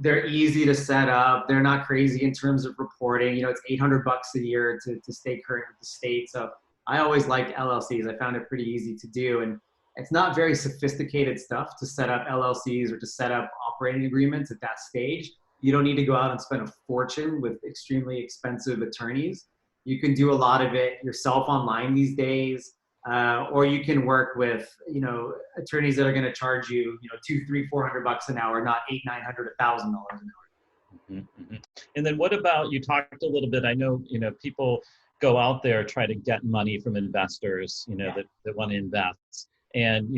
They're easy to set up. They're not crazy in terms of reporting. It's $800 a year to stay current with the state. So I always liked LLCs. I found it pretty easy to do. And it's not very sophisticated stuff to set up LLCs or to set up operating agreements at that stage. You don't need to go out and spend a fortune with extremely expensive attorneys. You can do a lot of it yourself online these days, or you can work with, attorneys that are going to charge you, $200, $300, $400 an hour, not $800, $900, $1,000 an hour. Mm-hmm, mm-hmm. And then what about, you talked a little bit, I know, people go out there, try to get money from investors, that want to invest. And,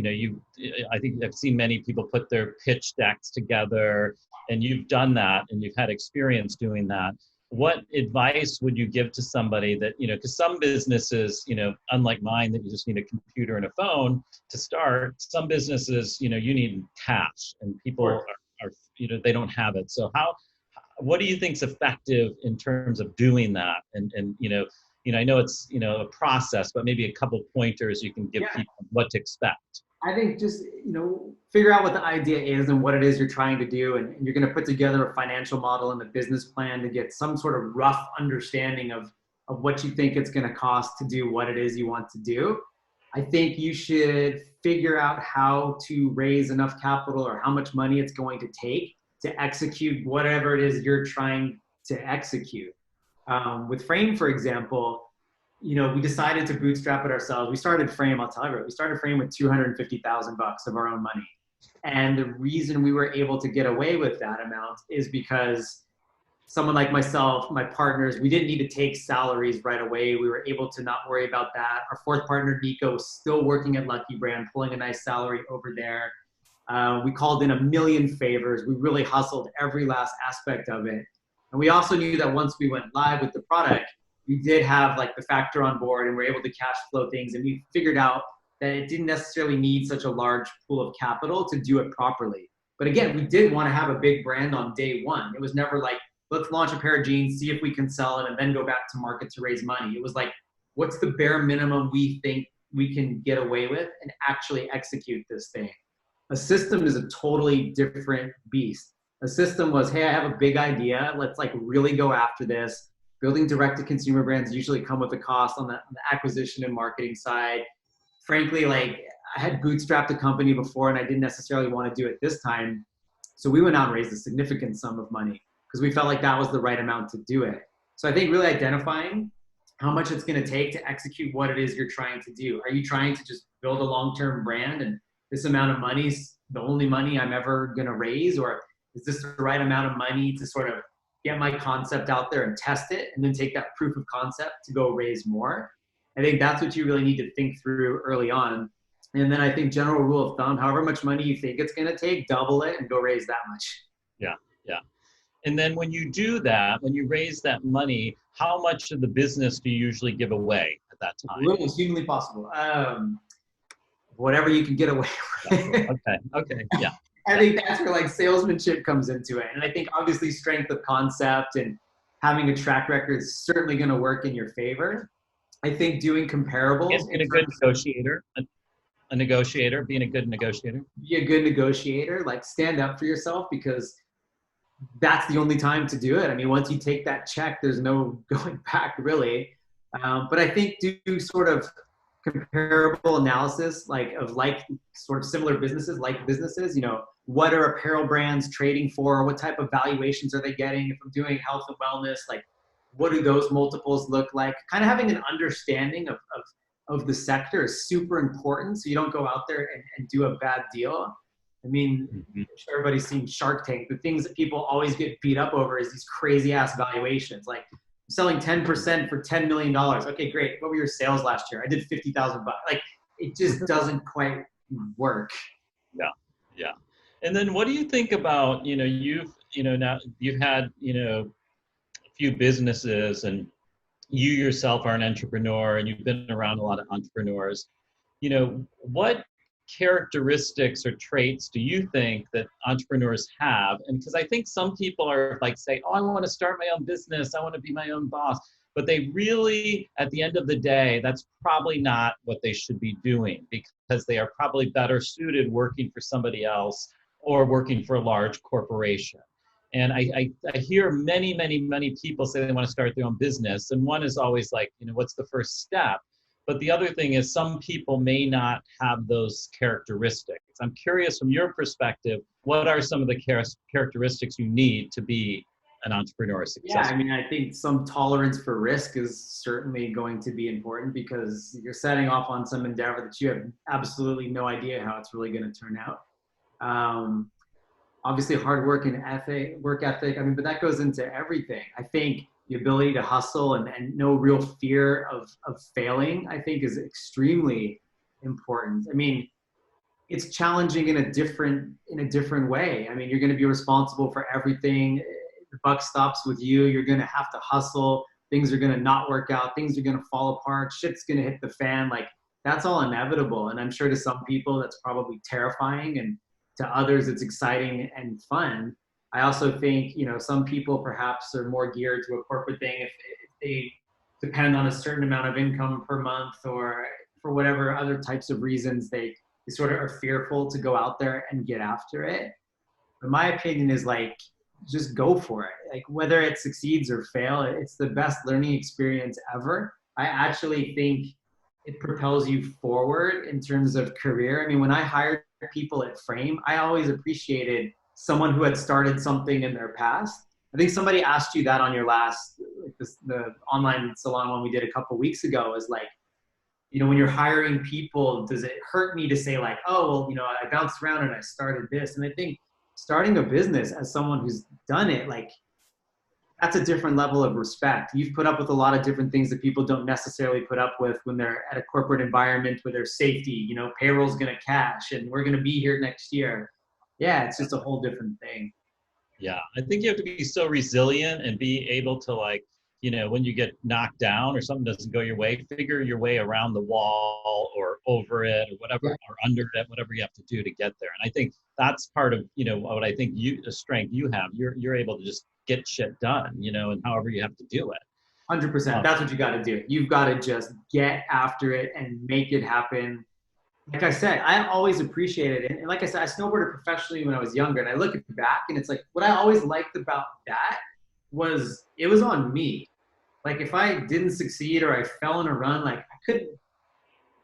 I think I've seen many people put their pitch decks together, and you've done that and you've had experience doing that. What advice would you give to somebody that, because some businesses, unlike mine, that you just need a computer and a phone to start, some businesses, you need cash, and people are they don't have it. So what do you think is effective in terms of doing that? And I know it's, a process, but maybe a couple pointers you can give people what to expect. I think just, figure out what the idea is and what it is you're trying to do. And you're going to put together a financial model and a business plan to get some sort of rough understanding of what you think it's going to cost to do what it is you want to do. I think you should figure out how to raise enough capital or how much money it's going to take to execute whatever it is you're trying to execute. With Frame, for example, we decided to bootstrap it ourselves. We started Frame, I'll tell you, we started Frame with $250,000 of our own money. And the reason we were able to get away with that amount is because someone like myself, my partners, we didn't need to take salaries right away. We were able to not worry about that. Our fourth partner, Nico, was still working at Lucky Brand, pulling a nice salary over there. We called in a million favors. We really hustled every last aspect of it. And we also knew that once we went live with the product, we did have like the factor on board, and we're able to cash flow things. And we figured out that it didn't necessarily need such a large pool of capital to do it properly. But again, we did want to have a big brand on day one. It was never like, let's launch a pair of jeans, see if we can sell it, and then go back to market to raise money. It was like, what's the bare minimum we think we can get away with and actually execute this thing? ASYSTEM is a totally different beast. ASYSTEM was, hey, I have a big idea. Let's like really go after this. Building direct-to-consumer brands usually come with a cost on the acquisition and marketing side. Frankly, like I had bootstrapped a company before and I didn't necessarily want to do it this time. So we went out and raised a significant sum of money because we felt like that was the right amount to do it. So I think really identifying how much it's going to take to execute what it is you're trying to do. Are you trying to just build a long-term brand and this amount of money is the only money I'm ever going to raise? Or is this the right amount of money to sort of get my concept out there and test it and then take that proof of concept to go raise more? I think that's what you really need to think through early on. And then I think general rule of thumb, however much money you think it's going to take, double it and go raise that much. Yeah, yeah. And then when you do that, when you raise that money, how much of the business do you usually give away at that time? Little as humanly possible. Whatever you can get away with. Okay, yeah. I think that's where like salesmanship comes into it. And I think obviously strength of concept and having a track record is certainly going to work in your favor. I think doing comparables. And being a good negotiator, a negotiator, being a good negotiator. Be a good negotiator, like stand up for yourself, because that's the only time to do it. I mean, once you take that check, there's no going back really. But I think do sort of comparable analysis, like sort of similar businesses, you know, what are apparel brands trading for? What type of valuations are they getting? If I'm doing health and wellness, like what do those multiples look like? Kind of having an understanding of the sector is super important. So you don't go out there and do a bad deal. I mean, I'm sure everybody's seen Shark Tank. The things that people always get beat up over is these crazy ass valuations. Like selling 10% for $10 million. Okay, great. What were your sales last year? I did 50,000 bucks. Like it just doesn't quite work. Yeah. And then what do you think about, now you've had, a few businesses, and you yourself are an entrepreneur and you've been around a lot of entrepreneurs. What characteristics or traits do you think that entrepreneurs have? And because I think some people are like, say, oh, I want to start my own business, I want to be my own boss, but they really, at the end of the day, that's probably not what they should be doing, because they are probably better suited working for somebody else or working for a large corporation. And I hear many people say they want to start their own business, and one is always like, what's the first step? But the other thing is some people may not have those characteristics. I'm curious from your perspective, what are some of the characteristics you need to be an entrepreneur successful? Yeah, I mean, I think some tolerance for risk is certainly going to be important, because you're setting off on some endeavor that you have absolutely no idea how it's really going to turn out. Obviously hard work and work ethic. I mean, but that goes into everything. I think the ability to hustle and no real fear of failing, I think, is extremely important. I mean, it's challenging in a different way. I mean, you're going to be responsible for everything. The buck stops with you. You're going to have to hustle. Things are going to not work out. Things are going to fall apart. Shit's going to hit the fan. Like, that's all inevitable. And I'm sure to some people that's probably terrifying, and to others it's exciting and fun. I also think, some people perhaps are more geared to a corporate thing if they depend on a certain amount of income per month, or for whatever other types of reasons, they sort of are fearful to go out there and get after it. But my opinion is like, just go for it. Like whether it succeeds or fail, it's the best learning experience ever. I actually think it propels you forward in terms of career. I mean, when I hired people at Frame, I always appreciated someone who had started something in their past. I think somebody asked you that on your last, the online salon one we did a couple of weeks ago, is like, when you're hiring people, does it hurt me to say like, oh, well, I bounced around and I started this? And I think starting a business as someone who's done it, like, that's a different level of respect. You've put up with a lot of different things that people don't necessarily put up with when they're at a corporate environment where there's safety, payroll's going to cash and we're going to be here next year. Yeah, it's just a whole different thing. Yeah, I think you have to be so resilient and be able to, like, when you get knocked down or something doesn't go your way, figure your way around the wall or over it or whatever, or under it, whatever you have to do to get there. And I think that's part of, what I think the strength you have. You're able to just get shit done, and however you have to do it. 100%. That's what you got to do. You've got to just get after it and make it happen. Like I said, I always appreciated it. And like I said, I snowboarded professionally when I was younger, and I look back and it's like, what I always liked about that was it was on me. Like if I didn't succeed or I fell in a run, like I couldn't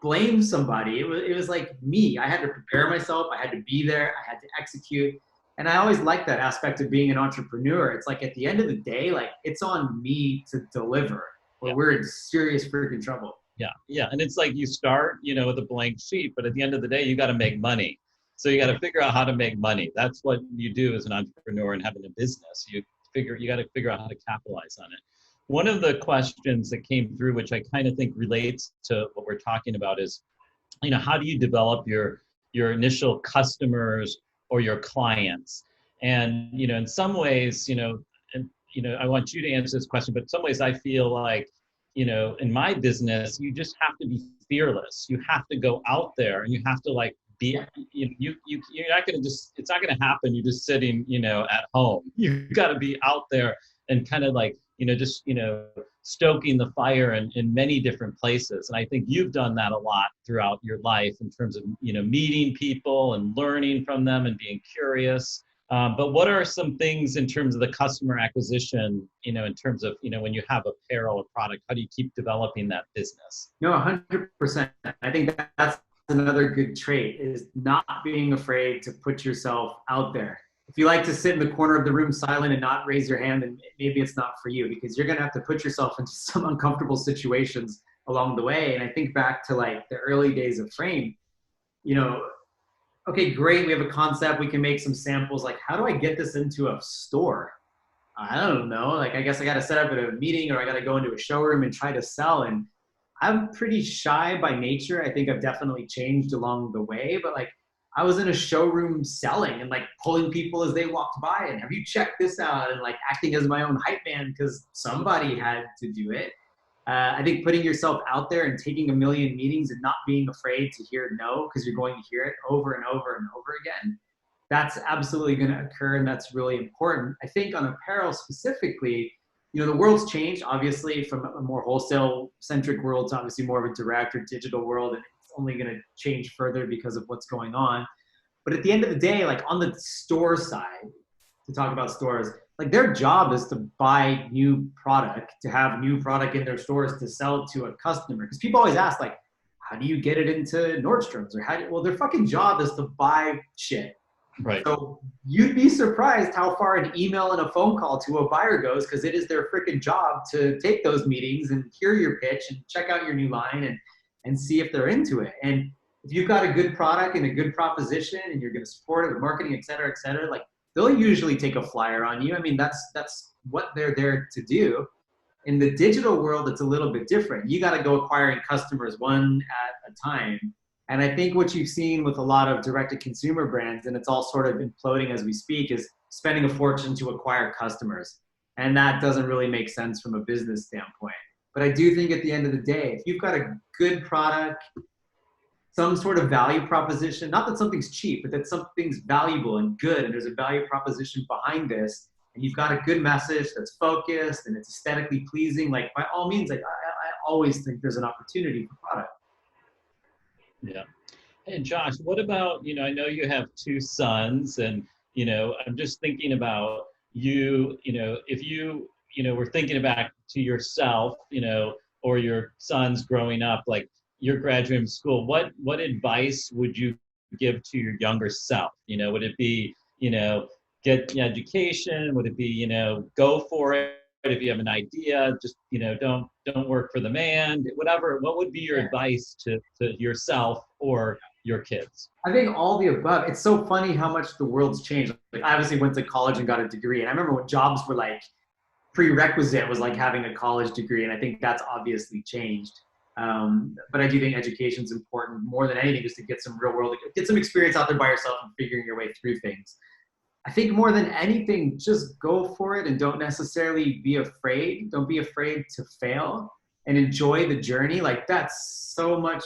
blame somebody. It was like me. I had to prepare myself. I had to be there. I had to execute. And I always liked that aspect of being an entrepreneur. It's like at the end of the day, like it's on me to deliver, or we're in serious freaking trouble. Yeah. And it's like you start, with a blank sheet, but at the end of the day, you got to make money. So you got to figure out how to make money. That's what you do as an entrepreneur and having a business. You got to figure out how to capitalize on it. One of the questions that came through, which I kind of think relates to what we're talking about, is, how do you develop your initial customers or your clients? And, in some ways, I want you to answer this question, but in some ways I feel like, in my business, you just have to be fearless. You have to go out there and you have to like be, you're not going to it's not going to happen. You're just sitting, at home. You got to be out there and kind of like, stoking the fire in many different places. And I think you've done that a lot throughout your life in terms of, meeting people and learning from them and being curious. But what are some things in terms of the customer acquisition, in terms of, when you have apparel or product, how do you keep developing that business? No, 100%. I think that's another good trait, is not being afraid to put yourself out there. If you like to sit in the corner of the room silent and not raise your hand, then maybe it's not for you, because you're going to have to put yourself into some uncomfortable situations along the way. And I think back to like the early days of Frame, okay, great, we have a concept, we can make some samples. Like, how do I get this into a store? I don't know. Like, I guess I got to set up at a meeting, or I got to go into a showroom and try to sell. And I'm pretty shy by nature. I think I've definitely changed along the way, but like, I was in a showroom selling and like pulling people as they walked by and have you checked this out, and like acting as my own hype man because somebody had to do it. I think putting yourself out there and taking a million meetings and not being afraid to hear no, because you're going to hear it over and over and over again, that's absolutely going to occur, and that's really important. I think on apparel specifically, the world's changed, obviously, from a more wholesale-centric world to obviously more of a direct or digital world, and it's only going to change further because of what's going on. But at the end of the day, like on the store side, to talk about stores, like their job is to buy new product, to have new product in their stores to sell to a customer. Because people always ask, like, how do you get it into Nordstrom's? Or well, their fucking job is to buy shit. Right. So you'd be surprised how far an email and a phone call to a buyer goes, because it is their freaking job to take those meetings and hear your pitch and check out your new line and see if they're into it. And if you've got a good product and a good proposition and you're going to support it with marketing, et cetera, like they'll usually take a flyer on you. I mean, that's what they're there to do. In the digital world, it's a little bit different. You got to go acquiring customers one at a time. And I think what you've seen with a lot of direct-to-consumer brands, and it's all sort of imploding as we speak, is spending a fortune to acquire customers. And that doesn't really make sense from a business standpoint. But I do think at the end of the day, if you've got a good product, some sort of value proposition, not that something's cheap, but that something's valuable and good, and there's a value proposition behind this, and you've got a good message that's focused and it's aesthetically pleasing, like by all means, like I always think there's an opportunity for product. Yeah. And Josh, what about, I know you have two sons, and, I'm just thinking about you, if you, were thinking back to yourself, or your sons growing up, like you're graduating school, what advice would you give to your younger self? Would it be, get an education? Would it be, go for it? If you have an idea, just, don't work for the man, whatever. What would be your advice to yourself or your kids? I think all the above. It's so funny how much the world's changed. Like, I obviously went to college and got a degree. And I remember when jobs were like, prerequisite was like having a college degree. And I think that's obviously changed. But I do think education's important more than anything, just to get some real world, get some experience out there by yourself and figuring your way through things. I think more than anything, just go for it and don't necessarily be afraid. Don't be afraid to fail and enjoy the journey. Like that's so much,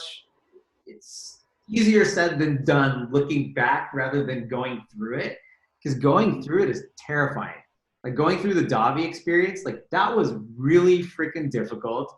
it's easier said than done looking back rather than going through it. Because going through it is terrifying. Like going through the DAVI experience, like that was really freaking difficult.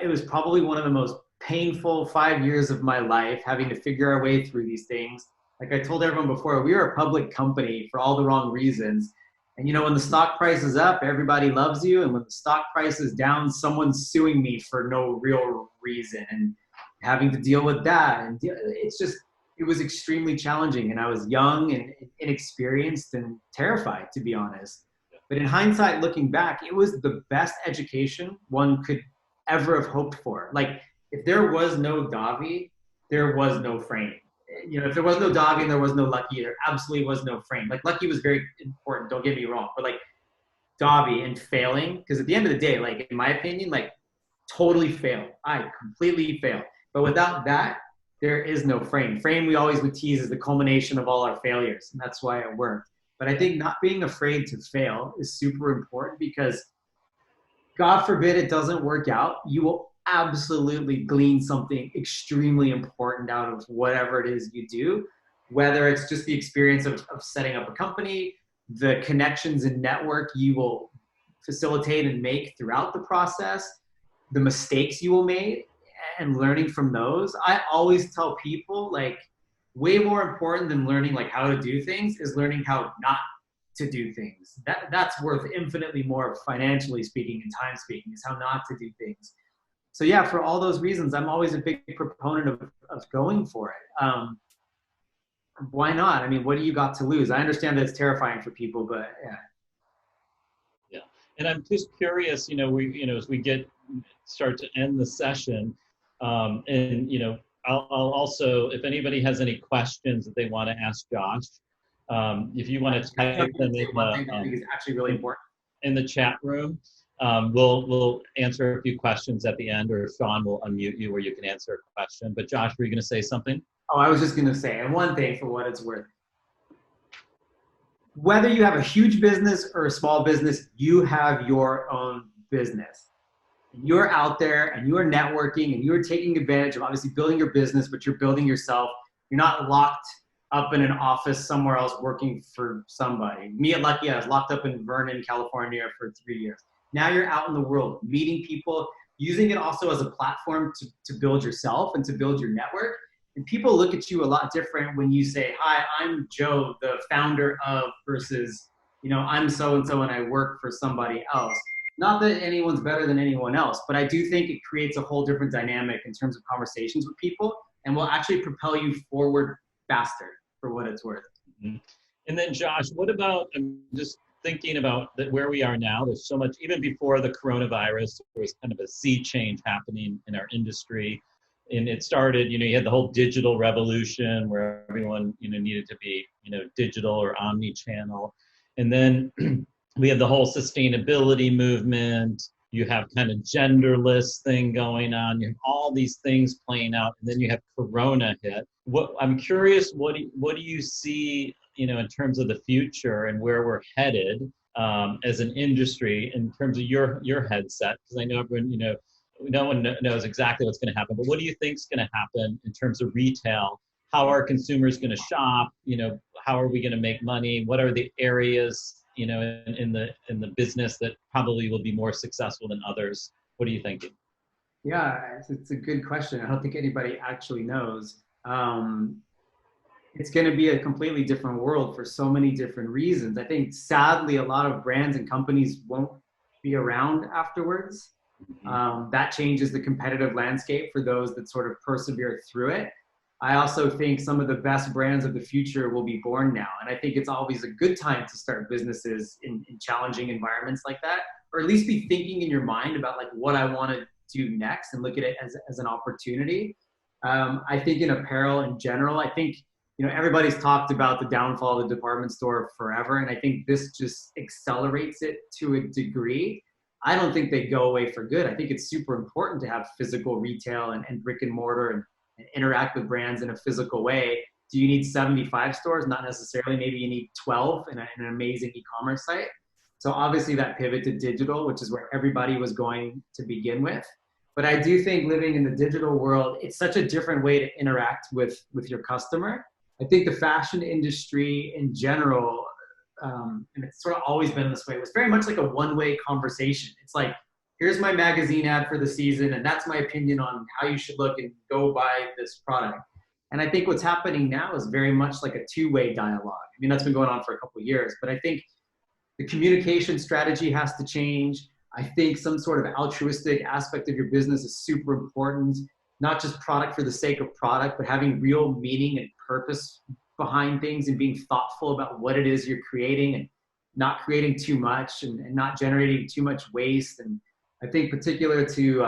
It was probably one of the most painful 5 years of my life, having to figure our way through these things. Like I told everyone before, we are a public company for all the wrong reasons. And when the stock price is up, everybody loves you. And when the stock price is down, someone's suing me for no real reason and having to deal with that. And it was extremely challenging. And I was young and inexperienced and terrified, to be honest. But in hindsight, looking back, it was the best education one could ever have hoped for. Like if there was no DAVI, there was no Frame. If there was no DAVI and there was no Lucky, there absolutely was no Frame. Like Lucky was very important, don't get me wrong, but like DAVI and failing, because at the end of the day, like in my opinion, like totally failed. I completely failed. But without that, there is no Frame. Frame we always would tease is the culmination of all our failures, and that's why it worked. But I think not being afraid to fail is super important, because God forbid it doesn't work out, you will absolutely glean something extremely important out of whatever it is you do, whether it's just the experience of setting up a company, the connections and network you will facilitate and make throughout the process, the mistakes you will make and learning from those. I always tell people, like, way more important than learning like how to do things is learning how not to do things. That's worth infinitely more, financially speaking and time speaking, is how not to do things. So yeah, for all those reasons, I'm always a big proponent of going for it. Why not? I mean, what do you got to lose? I understand that it's terrifying for people, but yeah. Yeah, and I'm just curious, as we start to end the session, and I'll also, if anybody has any questions that they want to ask Josh, if you want to type them in one thing I think is actually really important in the chat room, we'll answer a few questions at the end, or Sean will unmute you where you can answer a question. But Josh, were you going to say something? Oh, I was just going to say, and one thing for what it's worth, whether you have a huge business or a small business, you have your own business. You're out there and you're networking and you're taking advantage of obviously building your business, but you're building yourself. You're not locked up in an office somewhere else working for somebody. Me at Lucky, I was locked up in Vernon, California for 3 years. Now you're out in the world meeting people, using it also as a platform to build yourself and to build your network. And people look at you a lot different when you say, hi, I'm Joe, the founder of, versus, I'm so-and-so and I work for somebody else. Not that anyone's better than anyone else, but I do think it creates a whole different dynamic in terms of conversations with people, and will actually propel you forward faster, for what it's worth. Mm-hmm. And then Josh, what about, I'm just thinking about where we are now, there's so much, even before the coronavirus, there was kind of a sea change happening in our industry. And it started, you had the whole digital revolution where everyone, needed to be, digital or omni-channel. And then we have the whole sustainability movement. You have kind of genderless thing going on. You have all these things playing out. And then you have Corona hit. I'm curious, what do you see, in terms of the future and where we're headed as an industry in terms of your headset? Because I know everyone, no one knows exactly what's going to happen, but what do you think is going to happen in terms of retail? How are consumers going to shop? How are we going to make money? What are the areas, in the business that probably will be more successful than others? What are you thinking? Yeah, it's a good question. I don't think anybody actually knows. It's going to be a completely different world for so many different reasons. I think sadly, a lot of brands and companies won't be around afterwards. That changes the competitive landscape for those that sort of persevere through it. I also think some of the best brands of the future will be born now. And I think it's always a good time to start businesses in challenging environments like that, or at least be thinking in your mind about like what I want to do next and look at it as an opportunity. I think in apparel in general, I think, everybody's talked about the downfall of the department store forever. And I think this just accelerates it to a degree. I don't think they go away for good. I think it's super important to have physical retail and brick and mortar and interact with brands in a physical way. Do you need 75 stores? Not necessarily. Maybe you need 12 and an amazing e-commerce site. So obviously that pivot to digital, which is where everybody was going to begin with. But I do think living in the digital world, it's such a different way to interact with your customer. I think the fashion industry in general, and it's sort of always been this way, it was very much like a one-way conversation. It's like, here's my magazine ad for the season, and that's my opinion on how you should look and go buy this product. And I think what's happening now is very much like a two-way dialogue. I mean, that's been going on for a couple of years, but I think the communication strategy has to change. I think some sort of altruistic aspect of your business is super important, not just product for the sake of product, but having real meaning and purpose behind things and being thoughtful about what it is you're creating and not creating too much and not generating too much waste. And I think particular to,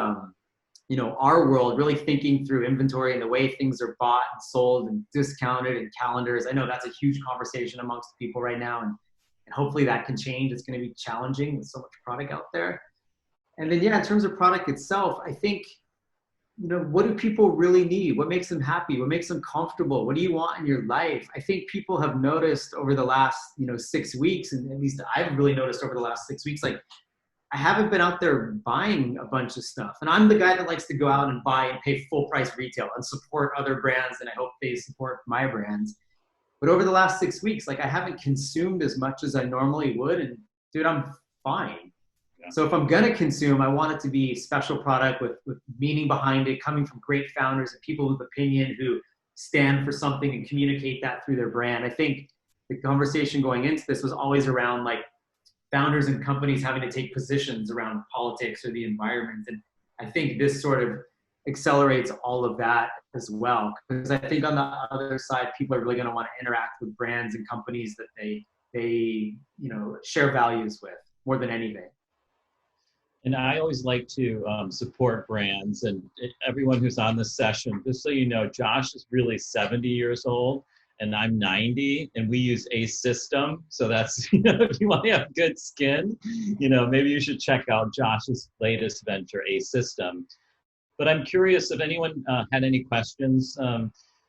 our world, really thinking through inventory and the way things are bought and sold and discounted and calendars. I know that's a huge conversation amongst people right now. And hopefully that can change. It's going to be challenging with so much product out there. And then, in terms of product itself, I think what do people really need? What makes them happy? What makes them comfortable? What do you want in your life? I think people have noticed over the last, 6 weeks, and at least I've really noticed over the last 6 weeks, like I haven't been out there buying a bunch of stuff. And I'm the guy that likes to go out and buy and pay full price retail and support other brands. And I hope they support my brands. But over the last 6 weeks, like I haven't consumed as much as I normally would. And dude, I'm fine. Yeah. So if I'm going to consume, I want it to be special product with meaning behind it, coming from great founders and people with opinion who stand for something and communicate that through their brand. I think the conversation going into this was always around like founders and companies having to take positions around politics or the environment. And I think this sort of accelerates all of that as well. Because I think on the other side, people are really going to want to interact with brands and companies that they share values with more than anything. And I always like to support brands, and everyone who's on this session, just so you know, Josh is really 70 years old. And I'm 90, and we use ASYSTEM. So that's, if you want to have good skin, maybe you should check out Josh's latest venture, ASYSTEM. But I'm curious if anyone had any questions,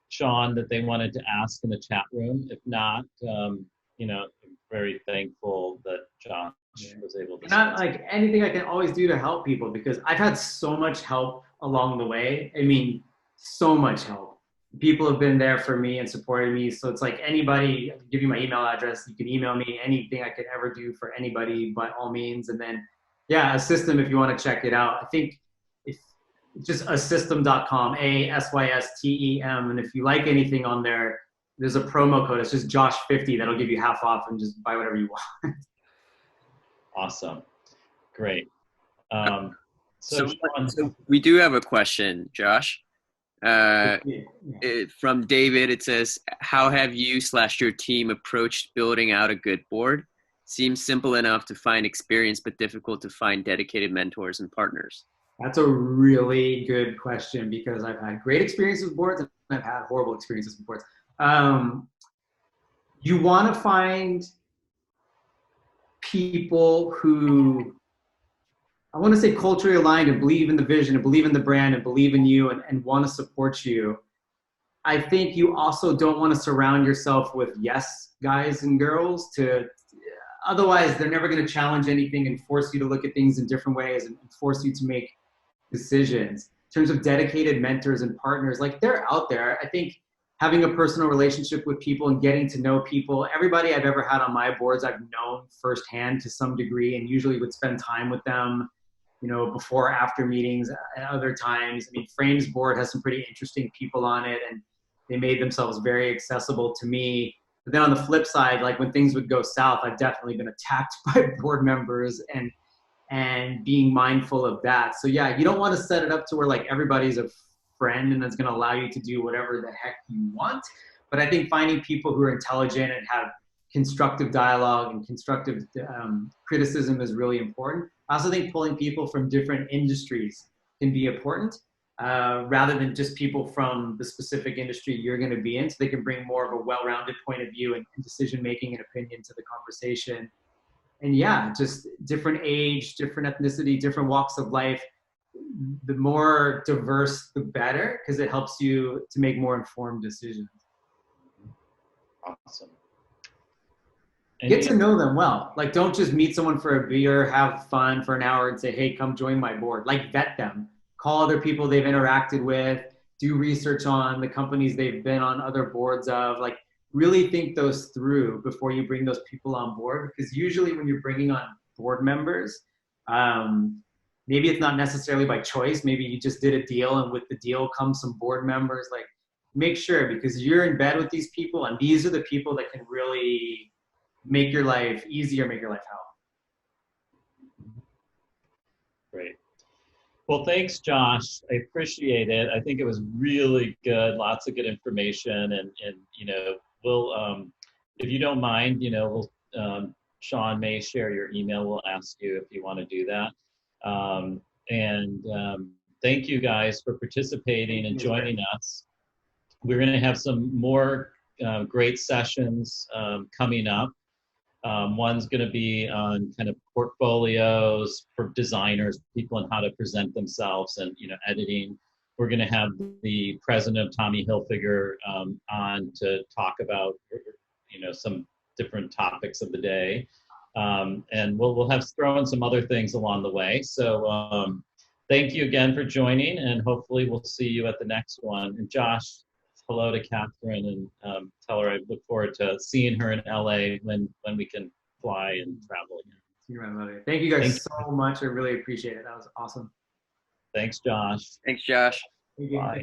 Sean, that they wanted to ask in the chat room. If not, I'm very thankful that Josh was able to. Not like anything I can always do to help people, because I've had so much help along the way. I mean, so much help. People have been there for me and supported me. So it's like anybody, I can give you my email address. You can email me anything I could ever do for anybody by all means. And then, ASYSTEM, if you want to check it out. I think it's just ASYSTEM.com, ASYSTEM. And if you like anything on there, there's a promo code. It's just Josh50. That'll give you half off and just buy whatever you want. Awesome. Great. So we do have a question, Josh. From David, it says, how have you/your team approached building out a good board? Seems simple enough to find experience, but difficult to find dedicated mentors and partners. That's a really good question, because I've had great experiences with boards and I've had horrible experiences with boards. You want to find people who, I want to say, culturally aligned and believe in the vision and believe in the brand and believe in you and want to support you. I think you also don't want to surround yourself with yes guys and girls otherwise they're never going to challenge anything and force you to look at things in different ways and force you to make decisions. In terms of dedicated mentors and partners, like they're out there. I think having a personal relationship with people and getting to know people, everybody I've ever had on my boards, I've known firsthand to some degree, and usually would spend time with them, before or after meetings at other times. I mean, Frame's board has some pretty interesting people on it, and they made themselves very accessible to me. But then on the flip side, like when things would go south, I've definitely been attacked by board members and being mindful of that. So yeah, you don't want to set it up to where like everybody's a friend and that's going to allow you to do whatever the heck you want. But I think finding people who are intelligent and have constructive dialogue and constructive criticism is really important. I also think pulling people from different industries can be important, rather than just people from the specific industry you're going to be in, so they can bring more of a well-rounded point of view and decision-making and opinion to the conversation. And yeah, just different age, different ethnicity, different walks of life. The more diverse, the better, because it helps you to make more informed decisions. Awesome. Get to know them well. Like, don't just meet someone for a beer, have fun for an hour and say, hey, come join my board. Like, vet them. Call other people they've interacted with. Do research on the companies they've been on other boards of. Like, really think those through before you bring those people on board. Because usually when you're bringing on board members, maybe it's not necessarily by choice. Maybe you just did a deal, and with the deal comes some board members. Like, make sure, because you're in bed with these people, and these are the people that can really make your life easier, make your life help. Great. Well, thanks, Josh. I appreciate it. I think it was really good. Lots of good information, and we'll, if you don't mind, we'll, Sean may share your email. We'll ask you if you want to do that. Thank you guys for participating and joining us. We're going to have some more great sessions coming up. One's going to be on kind of portfolios for designers, people, and how to present themselves, and editing we're going to have the president of Tommy Hilfiger on to talk about, some different topics of the day. And we'll have throw in some other things along the way. So thank you again for joining, and hopefully we'll see you at the next one. And Josh, hello to Catherine, and tell her I look forward to seeing her in LA when we can fly and travel again. Thank you guys so much. I really appreciate it. That was awesome. Thanks, Josh. Thanks, Josh. Thank you. Bye.